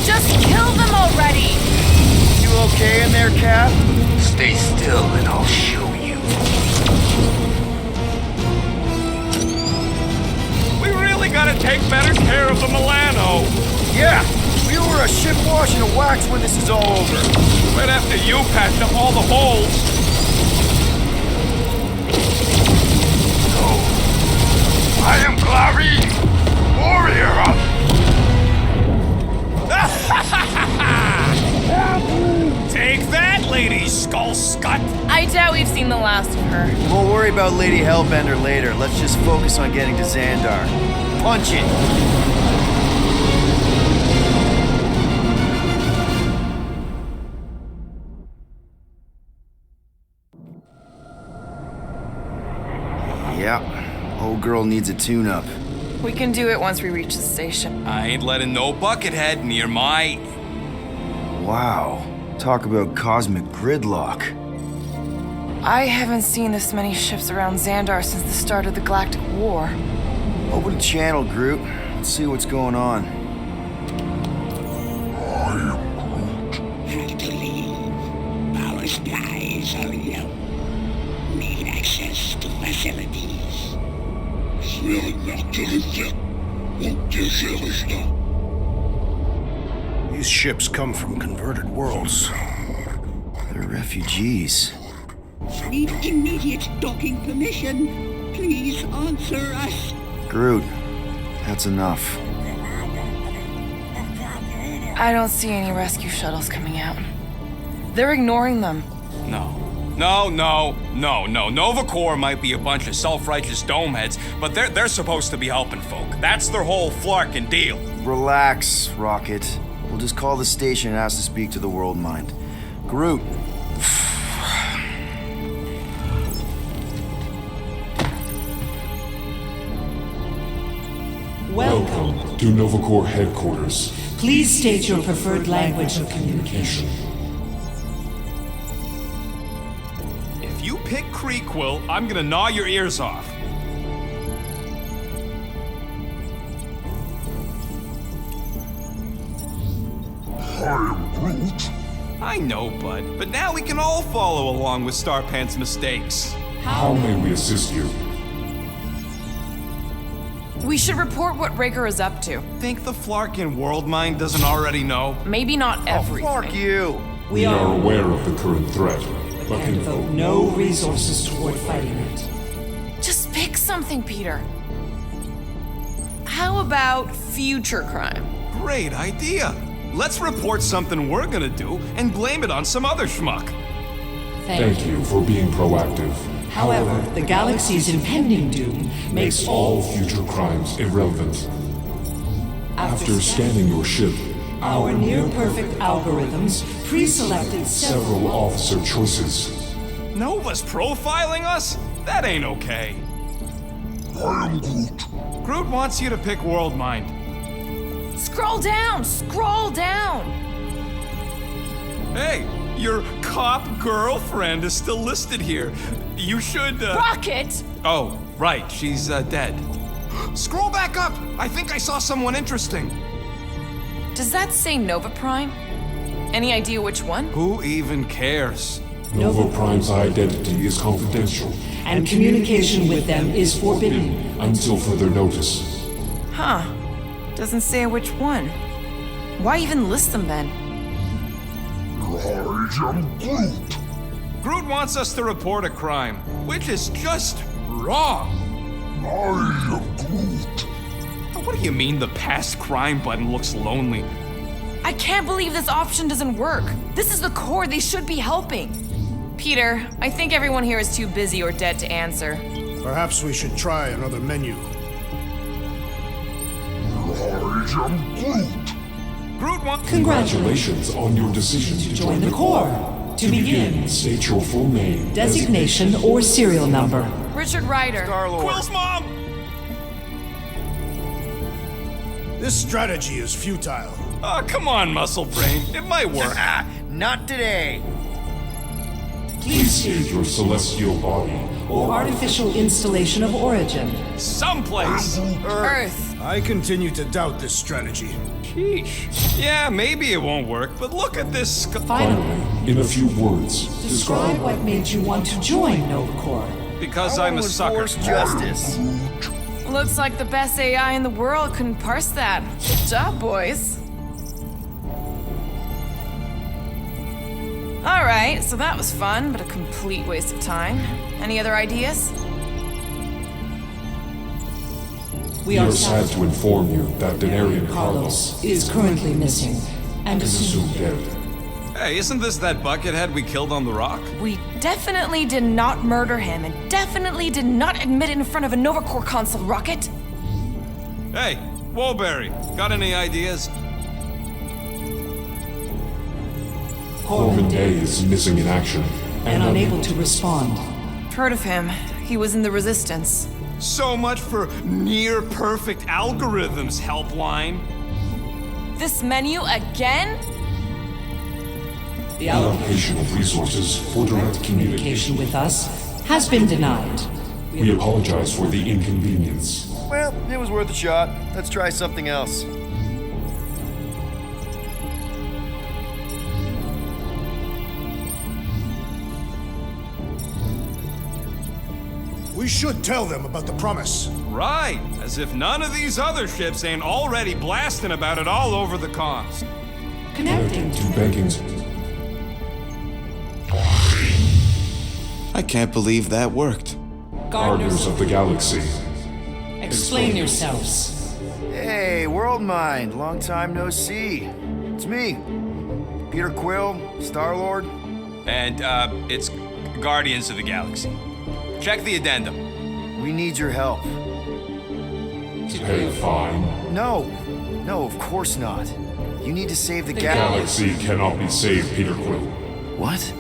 Just kill them already! You okay in there, Cap? Stay still and I'll show you. We really gotta take better care of the Milano. Yeah, we were a ship wash in a wax when this is all over. Right after you patched up all the holes. No. I am Clary, warrior of... Take that, Lady Skullscut! I doubt we've seen the last of her. We'll worry about Lady Hellbender later. Let's just focus on getting to Xandar. Punch it! Yeah, old girl needs a tune-up. We can do it once we reach the station. I ain't letting no buckethead near my... Wow, talk about cosmic gridlock. I haven't seen this many ships around Xandar since the start of the Galactic War. Open the channel, Groot. Let's see what's going on. I am Groot. access to facilities. These ships come from converted worlds. They're refugees. Need immediate docking permission. Please answer us. Groot, that's enough. I don't see any rescue shuttles coming out. They're ignoring them. No. Nova Corps might be a bunch of self-righteous domeheads, but they're supposed to be helping folk. That's their whole flarkin' deal. Relax, Rocket. We'll just call the station and ask to speak to the World Mind. Groot. Welcome to Nova Corps headquarters. Please state your preferred language of communication. If you pick Creekwill, I'm gonna gnaw your ears off. I'm Groot. I know, bud, but now we can all follow along with Starpant's mistakes. How may we assist you? We should report what Raker is up to. Think the Flarkin World Mind doesn't already know? Maybe not everything. Fuck you! We are aware of the current threat, but can devote no resources toward fighting it. Just pick something, Peter. How about future crime? Great idea. Let's report something we're gonna do and blame it on some other schmuck. Thank you for being proactive. However, the galaxy's impending doom Makes all future crimes irrelevant. After scanning your ship, our near-perfect algorithms pre-selected several officer choices. Nova's profiling us? That ain't okay. I'm Groot. Groot wants you to pick World Mind. Scroll down! Scroll down! Hey, your cop girlfriend is still listed here. You should, Rocket! Oh, right, she's, dead. Scroll back up! I think I saw someone interesting. Does that say Nova Prime? Any idea which one? Who even cares? Nova Prime's identity is confidential, and communication with them is forbidden until further notice. Huh. Doesn't say which one. Why even list them then? I'm Groot. Groot wants us to report a crime, which is just wrong. I am Groot. What do you mean the past crime button looks lonely? I can't believe this option doesn't work. This is the core, they should be helping. Peter, I think everyone here is too busy or dead to answer. Perhaps we should try another menu. I am Groot. Groot wants... Congratulations on your decision to join the Corps. To begin, state your full name, designation, or serial number. Richard Ryder. Star-Lord. Quill's mom! This strategy is futile. Oh, come on, Muscle Brain. It might work. Not today. Please state your celestial body or artificial installation of origin. Someplace. Earth. I continue to doubt this strategy. Sheesh. Yeah, maybe it won't work, but look at this. Finally, in a few words, describe what made you want to join Nova Corps. Because I'm a sucker. Enforce justice. Looks like the best AI in the world couldn't parse that. Good job, boys. Alright, so that was fun, but a complete waste of time. Any other ideas? We are sad to inform you that Denarian Carlos is currently missing and assumed dead. Hey, isn't this that buckethead we killed on the rock? We definitely did not murder him and definitely did not admit it in front of a Nova Corps console, Rocket. Hey, Woolberry, got any ideas? Corbin Day is missing in action and unable to respond. Heard of him. He was in the Resistance. So much for near-perfect algorithms, Helpline. This menu again? The allocation of resources for direct communication with us has been denied. We apologize for the inconvenience. Well, it was worth a shot. Let's try something else. We should tell them about the promise. Right, as if none of these other ships ain't already blasting about it all over the comms. Connecting To Bankington. I can't believe that worked. Gardeners of the Galaxy. Explain yourselves. Hey, World Mind, long time no see. It's me, Peter Quill, Star-Lord. And, it's Guardians of the Galaxy. Check the addendum. We need your help. Pay a fine. No, of course not. You need to save the The Galaxy cannot be saved, Peter Quill. What?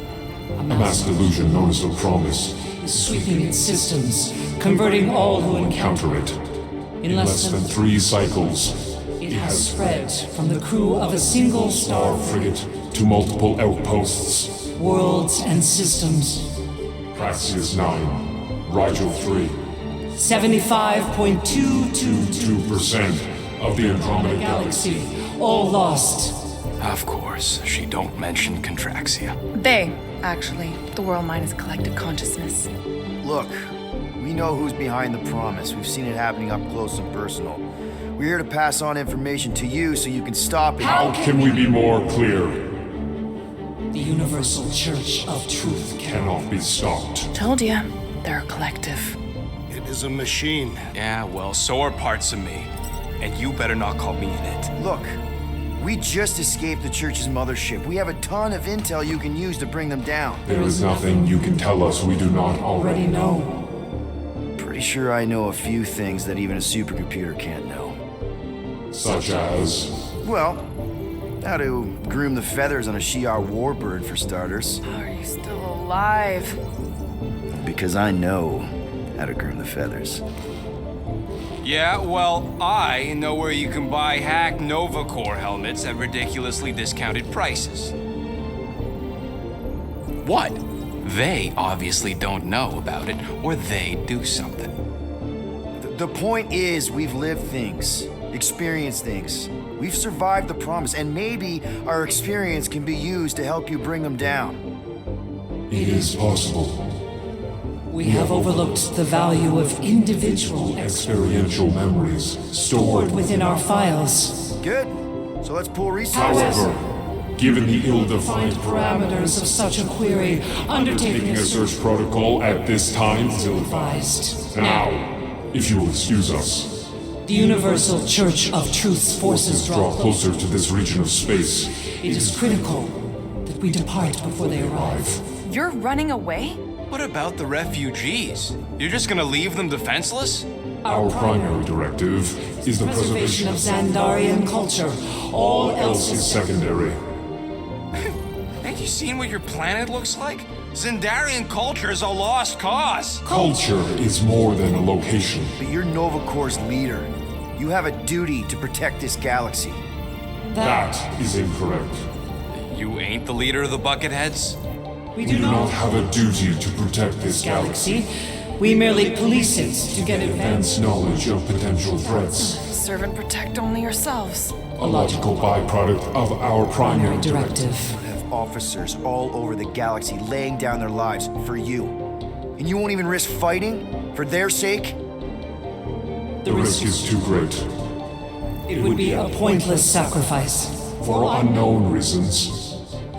A mass delusion known as the Promise Sweeping its systems, converting all who encounter it. In less than 3 cycles, it has spread from the crew of a single star frigate to multiple outposts. worlds and systems. Praxius 9, Rigel 3. 75.222% 2% of the Andromeda Galaxy. all lost. Of course, she don't mention Contraxia. They, actually. The world mind is collective consciousness. Look, we know who's behind the promise. We've seen it happening up close and personal. We're here to pass on information to you so you can stop it. How can we be more clear? The Universal Church of Truth Cannot be stopped. Told ya, they're a collective. It is a machine. Yeah, well, so are parts of me. And you better not call me in it. Look, we just escaped the church's mothership. We have a ton of intel you can use to bring them down. There is nothing you can tell us we do not already know. Pretty sure I know a few things that even a supercomputer can't know. Such as... Well, how to groom the feathers on a Shi'ar warbird, for starters. How are you still alive? Because I know how to groom the feathers. Yeah, well, I know where you can buy hack Nova Corps helmets at ridiculously discounted prices. What? They obviously don't know about it, or they do something. The point is, we've lived things, experienced things. We've survived the promise, and maybe our experience can be used to help you bring them down. It is possible. We have overlooked the value of individual Experiential memories stored within our files. Good. So let's pool resources. However, given the ill-defined Parameters of such a query, undertaking a search protocol at this time is ill-advised. Now, if you will excuse us, The Universal Church of Truth's forces draw closer to this region of space. It is critical that we depart before they arrive. You're running away? What about the refugees? You're just gonna leave them defenseless? Our primary directive is the Preservation of Xandarian culture. All else is secondary. Ain't you seen what your planet looks like? Xandarian culture is a lost cause. Culture is more than a location. But you're Nova Corps' leader. You have a duty to protect this galaxy. That is incorrect. You ain't the leader of the Bucketheads? We do not have a duty to protect this galaxy. We merely police it to get advanced Advanced knowledge of potential threats. Serve and protect only yourselves. A logical byproduct of our primary directive. Have officers all over the galaxy laying down their lives for you. And you won't even risk fighting for their sake? The risk is too great. It would be a pointless sacrifice. For unknown reasons,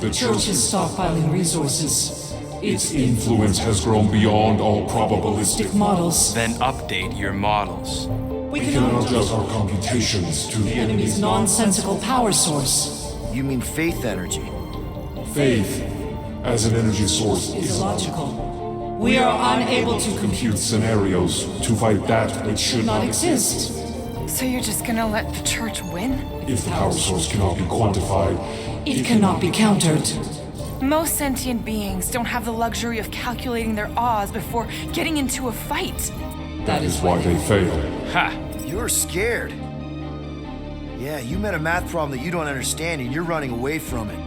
the Church is stockpiling resources. its influence has grown beyond all probabilistic Models. Then update your models. We We can can adjust our computations to the enemy's nonsensical power source. You mean faith energy? faith as an energy source Is is illogical. We are unable to compute scenarios to fight that which should not exist. So you're just gonna let the church win? If the power source cannot be quantified, It cannot be countered. Most sentient beings don't have the luxury of calculating their odds before getting into a fight. that is why they fail. Ha! You're scared. Yeah, you met a math problem that you don't understand and you're running away from it.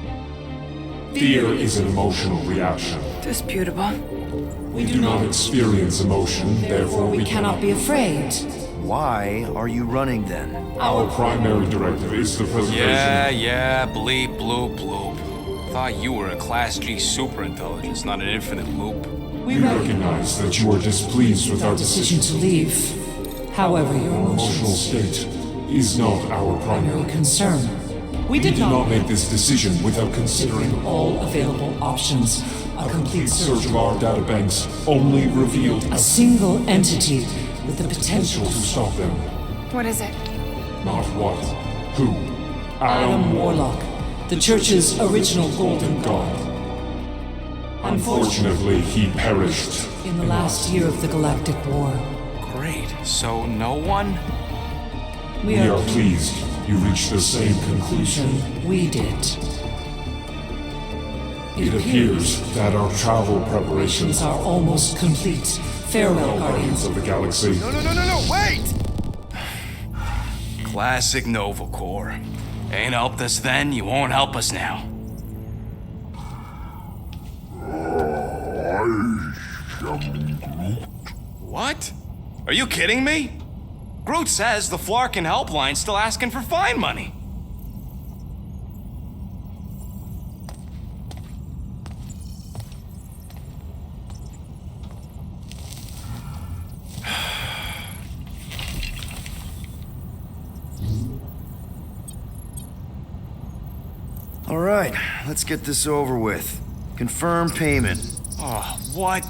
Fear is an emotional reaction. Disputable. We do not experience emotion, therefore We cannot be afraid. Why are you running then? Our primary directive is the preservation. Yeah, bleep, bloop, bloop. Thought you were a Class G superintelligence, not an infinite loop. We recognize that you are displeased with our decision to leave. However, your emotional state is not our primary concern. We did not make this decision without considering all available options. A complete search of our databanks only revealed a single entity with the potential to stop them. What is it? Not what, who. Adam Warlock, the Church's original golden god. Unfortunately, he perished in the last year of the Galactic War. Great. So no one? We are pleased you reached the same conclusion we did. It appears that our travel preparations are almost complete. Farewell, Guardians of the Galaxy. No, wait! Classic Nova Corps. Ain't helped us then, you won't help us now. What? Are you kidding me? Groot says the Flarkin helpline's still asking for fine money. All right, let's get this over with. Confirm payment. Oh, what?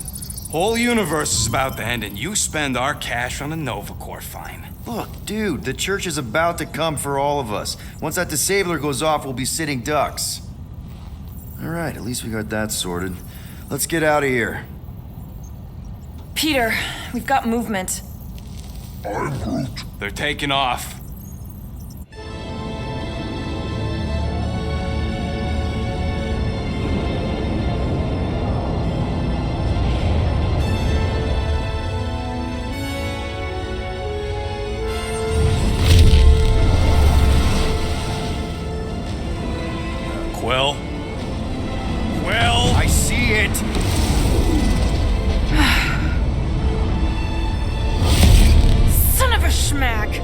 Whole universe is about to end and you spend our cash on a Nova Corps fine. Look, dude, the church is about to come for all of us. Once that disabler goes off, we'll be sitting ducks. All right, at least we got that sorted. Let's get out of here. Peter, we've got movement. I'm Groot. They're taking off. Quill? I see it! Son of a schmack!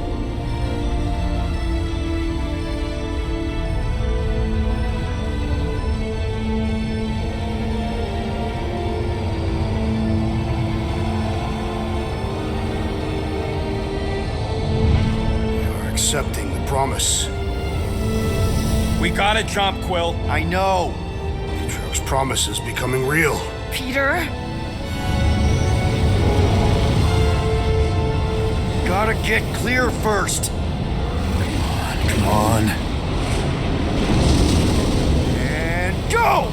You're accepting the promise. We gotta jump, Quill. I know. Matriarch's promise is becoming real. Peter? Gotta get clear first. Come on. And go!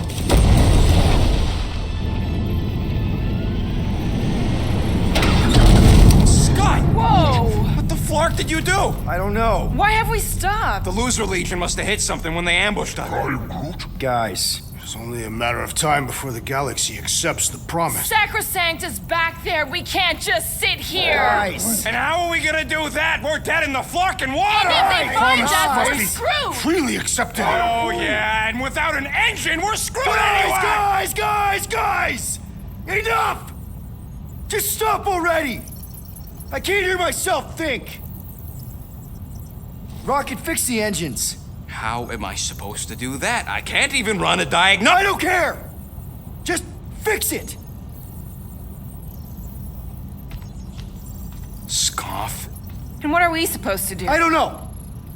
Scott! Whoa! What the flark did you do? I don't know. Why have we stopped? The Loser Legion must have hit something when they ambushed us. Guys. It's only a matter of time before the galaxy accepts the promise. Sacrosanct is back there. We can't just sit here. Guys. And how are we gonna do that? We're dead in the flarkin' water! And if they find us, we're Must be screwed. freely accepted. Oh, yeah, and without an engine, we're screwed anyway! Guys! Enough! Just stop already! I can't hear myself think! Rocket, fix the engines. How am I supposed to do that? I can't even run a diagnostic. I don't care! Just fix it! Scoff. And what are we supposed to do? I don't know,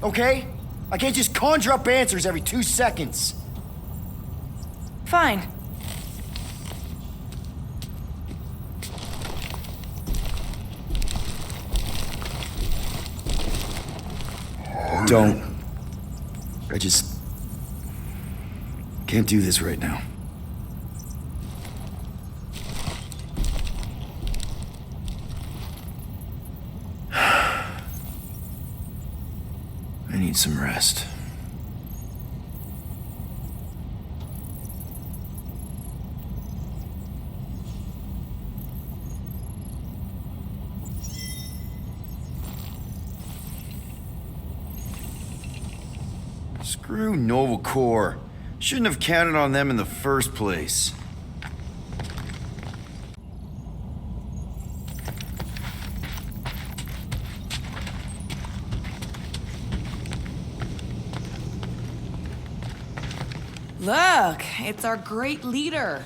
okay? I can't just conjure up answers every 2 seconds. Fine. Don't. I just can't do this right now. I need some rest. Screw Nova Corps. Shouldn't have counted on them in the first place. Look, it's our great leader.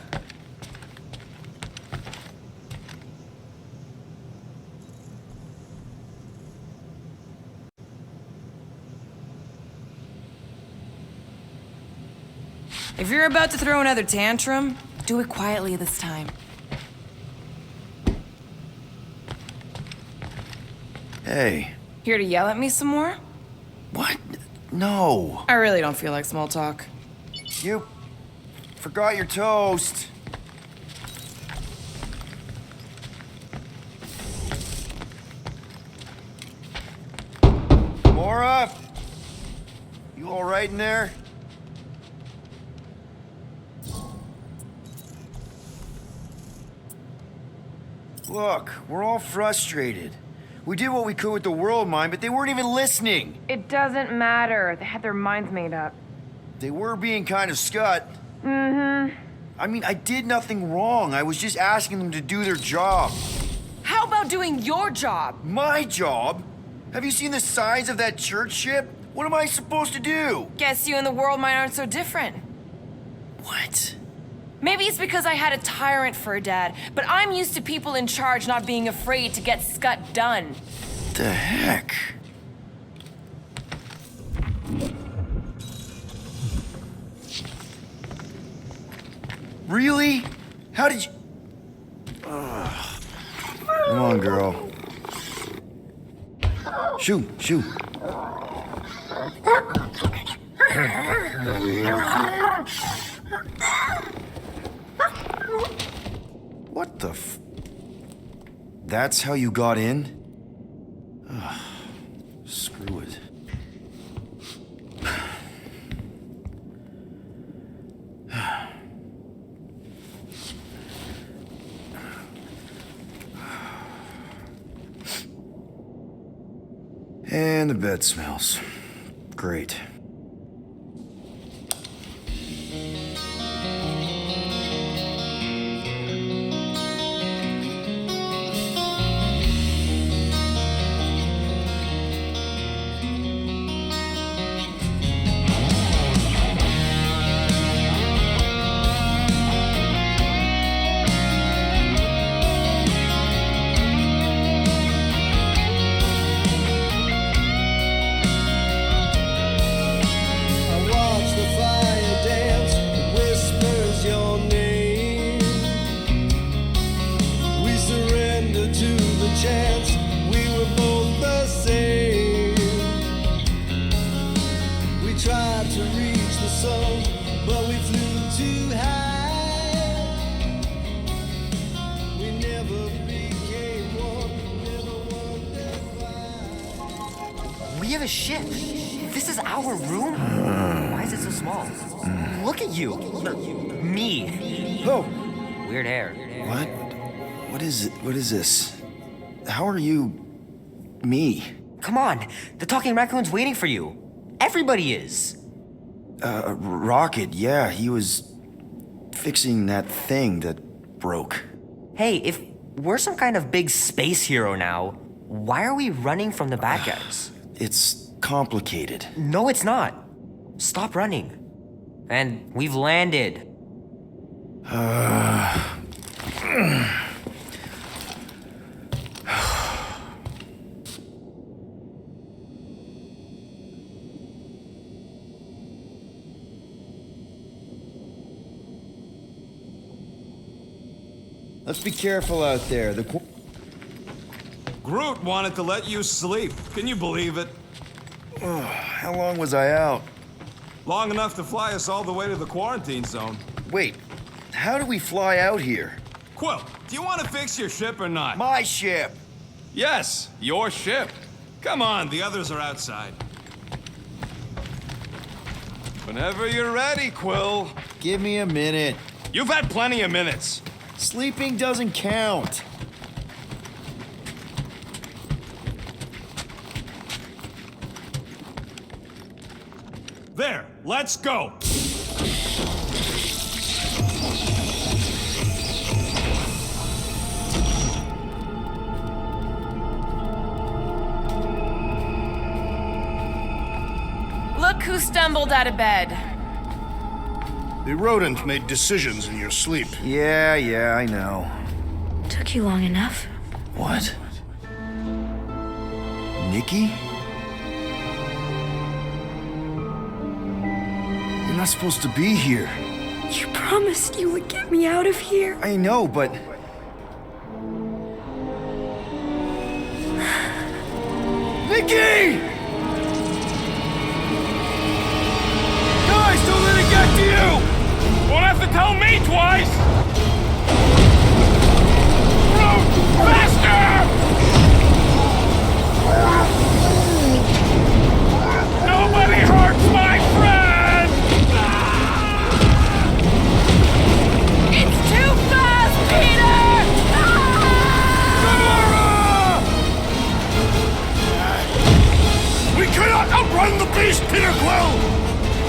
If you're about to throw another tantrum, do it quietly this time. Hey. Here to yell at me some more? What? No. I really don't feel like small talk. You forgot your toast. Mora? You all right in there? Look, we're all frustrated. We did what we could with the world mine, but they weren't even listening. It doesn't matter. They had their minds made up. They were being kind of scut. Mm-hmm. I mean, I did nothing wrong. I was just asking them to do their job. How about doing your job? My job? Have you seen the size of that church ship? What am I supposed to do? Guess you and the world mine aren't so different. What? Maybe it's because I had a tyrant for a dad, but I'm used to people in charge not being afraid to get scut done. The heck? Really? How did you... Ugh. Come on, girl. Shoo, shoo. What the f... That's how you got in? Ugh. Screw it. And the bed smells. Great. We have a ship. This is our room. Why is it so small? Look at you. Me. Oh. Weird hair. What? What is it? What is this? How are you... me? Come on. The talking raccoon's waiting for you. Everybody is. Rocket, yeah, he was fixing that thing that broke. Hey, if we're some kind of big space hero now, why are we running from the bad guys? It's complicated. No, it's not. Stop running. And we've landed. Let's be careful out there. Groot wanted to let you sleep. Can you believe it? How long was I out? Long enough to fly us all the way to the quarantine zone. Wait, how do we fly out here? Quill, do you want to fix your ship or not? My ship! Yes, your ship. Come on, the others are outside. Whenever you're ready, Quill. Give me a minute. You've had plenty of minutes. Sleeping doesn't count. There, let's go. Look who stumbled out of bed. The rodent made decisions in your sleep. Yeah, I know. Took you long enough. What? Nikki? You're not supposed to be here. You promised you would get me out of here. I know, but... Nikki! Guys, don't let it get to you! Won't have to tell me twice! Road! Faster! Nobody hurts my friend! It's too fast, Peter! We cannot outrun the beast, Peter Quill!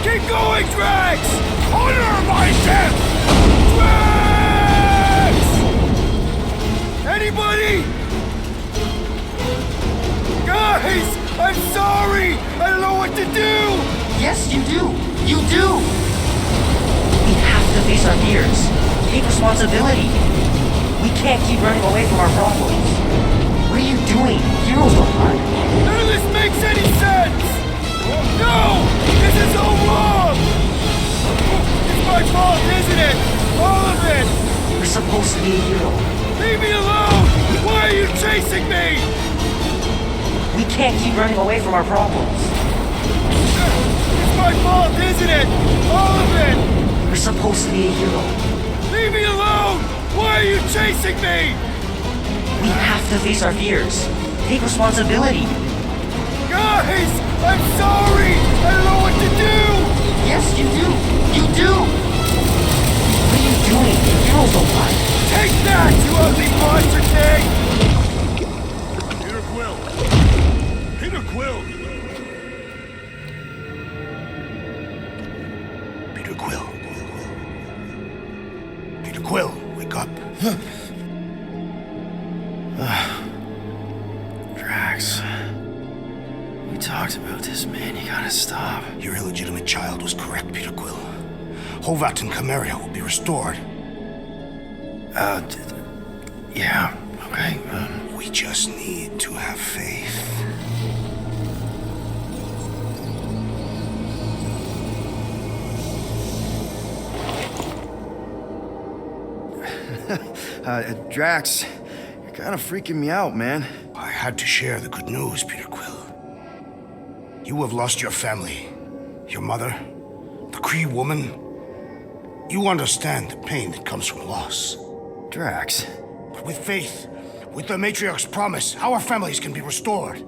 Keep going, Drax! Honor my death! Drax! Anybody? Guys, I'm sorry! I don't know what to do! Yes, you do. You do. We have to face our fears. Take responsibility. We can't keep running away from our problems. What are you doing? Heroes don't run. None of this makes any sense! No! This is all wrong! It's my fault, isn't it? All of it! You're supposed to be a hero. Leave me alone! Why are you chasing me? We can't keep running away from our problems. It's my fault, isn't it? All of it! You're supposed to be a hero. Leave me alone! Why are you chasing me? We have to face our fears. Take responsibility. Guys! I'm sorry! I don't know what to do! Yes, you do. You do. What are you doing? Heroes don't run. Take that, you ugly monster thing! Peter Quill! Peter Quill! Peter Quill. Peter Quill, wake up. Drax. We talked about this, man. You gotta stop. Your illegitimate child was correct, Peter Quill. Hovat and Chimeria will be restored. Yeah, okay. We just need to have faith. Drax, you're kind of freaking me out, man. I had to share the good news, Peter Quill. You have lost your family, your mother, the Kree woman. You understand the pain that comes from loss. Drax. But with faith, with the Matriarch's promise, our families can be restored.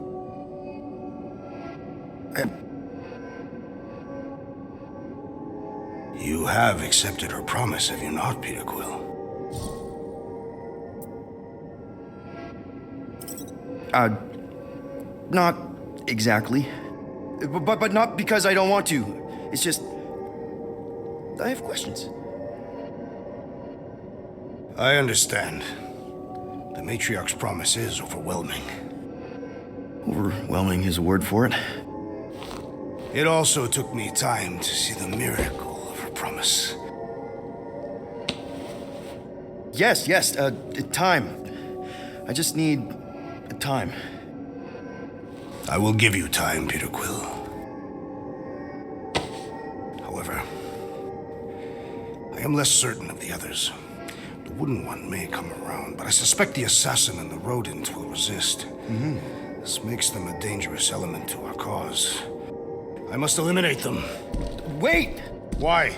You have accepted her promise, have you not, Peter Quill? Not exactly. But not because I don't want to. It's just... I have questions. I understand. The Matriarch's promise is overwhelming. Overwhelming is a word for it. It also took me time to see the miracle of her promise. Yes, time. I just need time. I will give you time, Peter Quill. However, I am less certain of the others. The Wooden One may come around, but I suspect the assassin and the rodent will resist. This makes them a dangerous element to our cause. I must eliminate them. Wait! Why?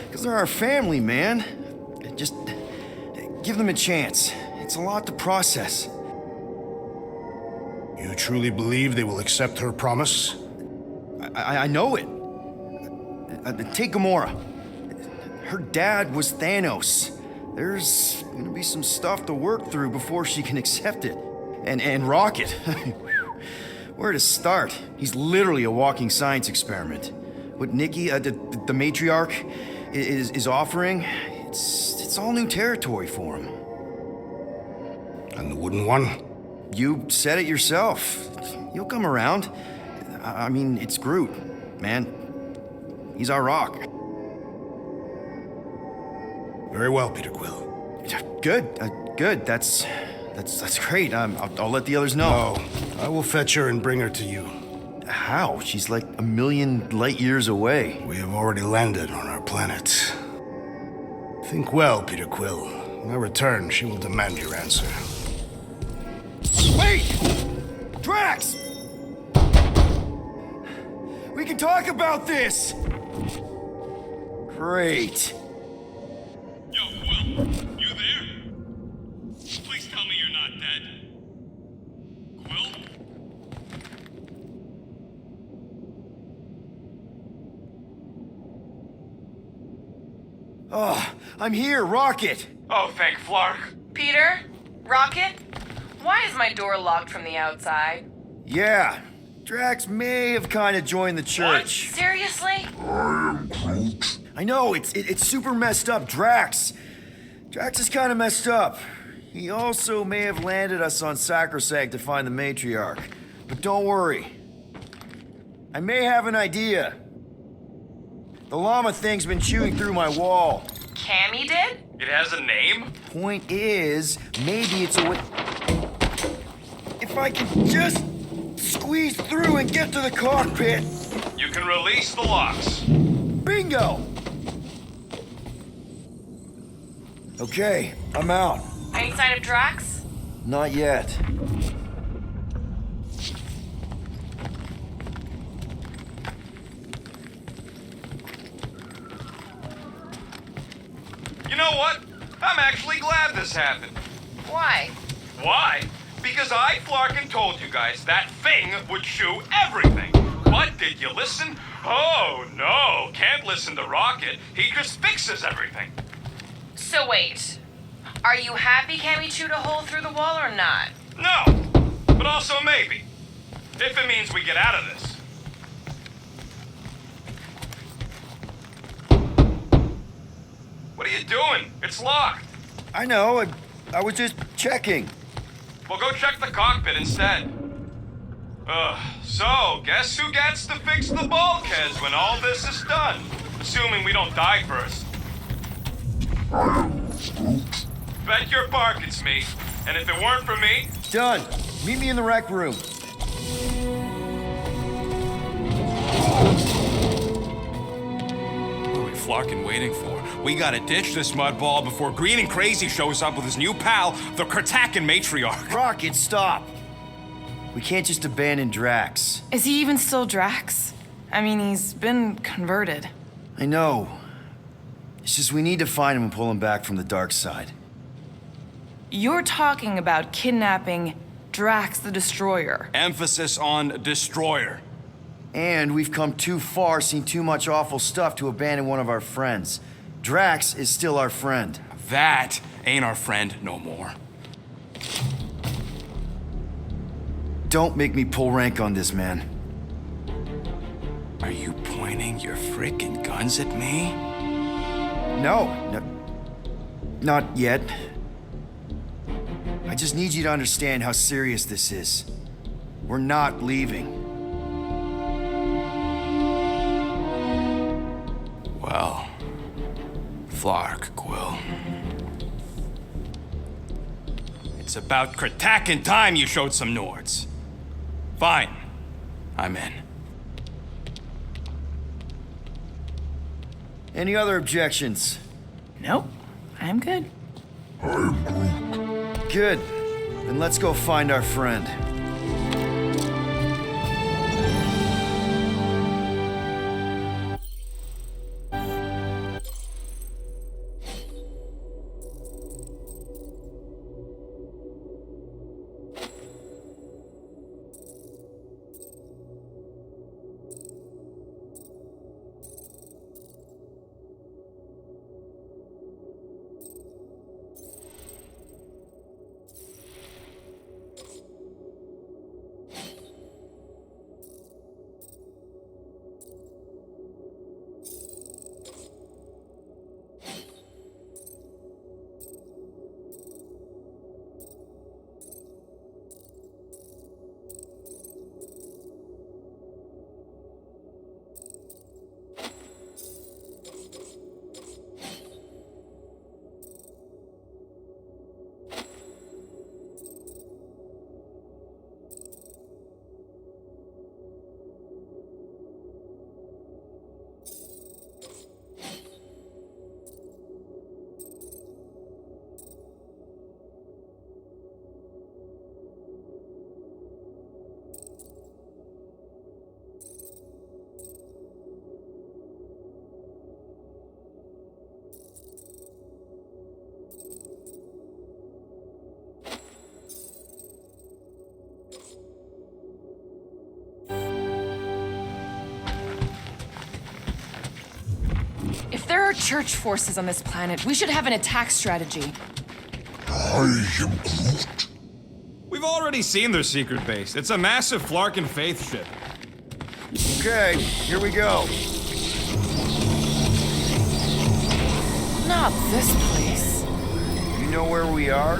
Because they're our family, man. Just give them a chance. It's a lot to process. You truly believe they will accept her promise? I know it. Take Gamora. Her dad was Thanos. There's gonna be some stuff to work through before she can accept it. And Rocket. Where to start? He's literally a walking science experiment. What Nikki, the Matriarch, is offering, it's all new territory for him. And the Wooden One? You said it yourself. He'll come around. I mean, it's Groot, man. He's our rock. Very well, Peter Quill. Good. That's great. I'll let the others know. No, I will fetch her and bring her to you. How? She's like a million light years away. We have already landed on our planet. Think well, Peter Quill. When I return, she will demand your answer. Wait! Drax! We can talk about this! Great. Yo, Quill, you there? Please tell me you're not dead. Quill? Oh, I'm here, Rocket! Oh, thank Flark. Peter? Rocket? Why is my door locked from the outside? Yeah, Drax may have kind of joined the church. Seriously? I know, it's super messed up, Drax is kind of messed up. He also may have landed us on Sacrosanct to find the Matriarch. But don't worry. I may have an idea. The llama thing's been chewing through my wall. Cammy did? It has a name? Point is, maybe it's a way... If I can just squeeze through and get to the cockpit. You can release the locks. Bingo! Okay, I'm out. Any sign of Drax? Not yet. You know what? I'm actually glad this happened. Why? Why? Because I, Flarkin, told you guys that thing would chew everything. But did you listen? Oh, no. Can't listen to Rocket. He just fixes everything. So wait. Are you happy Cammy chewed a hole through the wall or not? No. But also maybe. If it means we get out of this. What are you doing? It's locked. I know, I was just checking. Well, go check the cockpit instead. So, guess who gets to fix the bulkheads when all this is done? Assuming we don't die first. Bet your bark it's me. And if it weren't for me... Done. Meet me in the rec room. What are we Flarkin waiting for? We gotta ditch this mudball before Green and Crazy shows up with his new pal, the Kratakan Matriarch. Rocket, stop. We can't just abandon Drax. Is he even still Drax? I mean, he's been converted. I know. It's just we need to find him and pull him back from the dark side. You're talking about kidnapping Drax the Destroyer. Emphasis on destroyer. And we've come too far, seen too much awful stuff to abandon one of our friends. Drax is still our friend. That ain't our friend no more. Don't make me pull rank on this, man. Are you pointing your frickin' guns at me? No, not yet. I just need you to understand how serious this is. We're not leaving. Well, Flark, Quill. It's about Kratakan time you showed some Nords. Fine. I'm in. Any other objections? Nope. I'm good. Good. Then let's go find our friend. church forces on this planet. We should have an attack strategy. I am Groot. We've already seen their secret base. It's a massive Flarkin Faith ship. Okay, here we go. Not this place. You know where we are?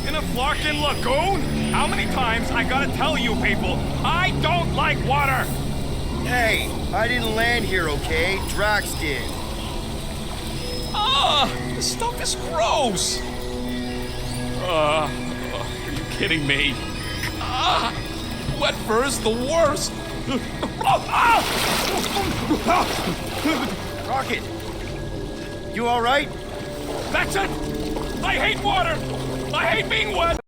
In a Flarkin lagoon? How many times I gotta tell you people, I don't like water! Hey, I didn't land here, okay? Drax did. Ah, this stuff is gross! Are you kidding me? Wet fur is the worst! Rocket! You alright? That's it! I hate water! I hate being wet!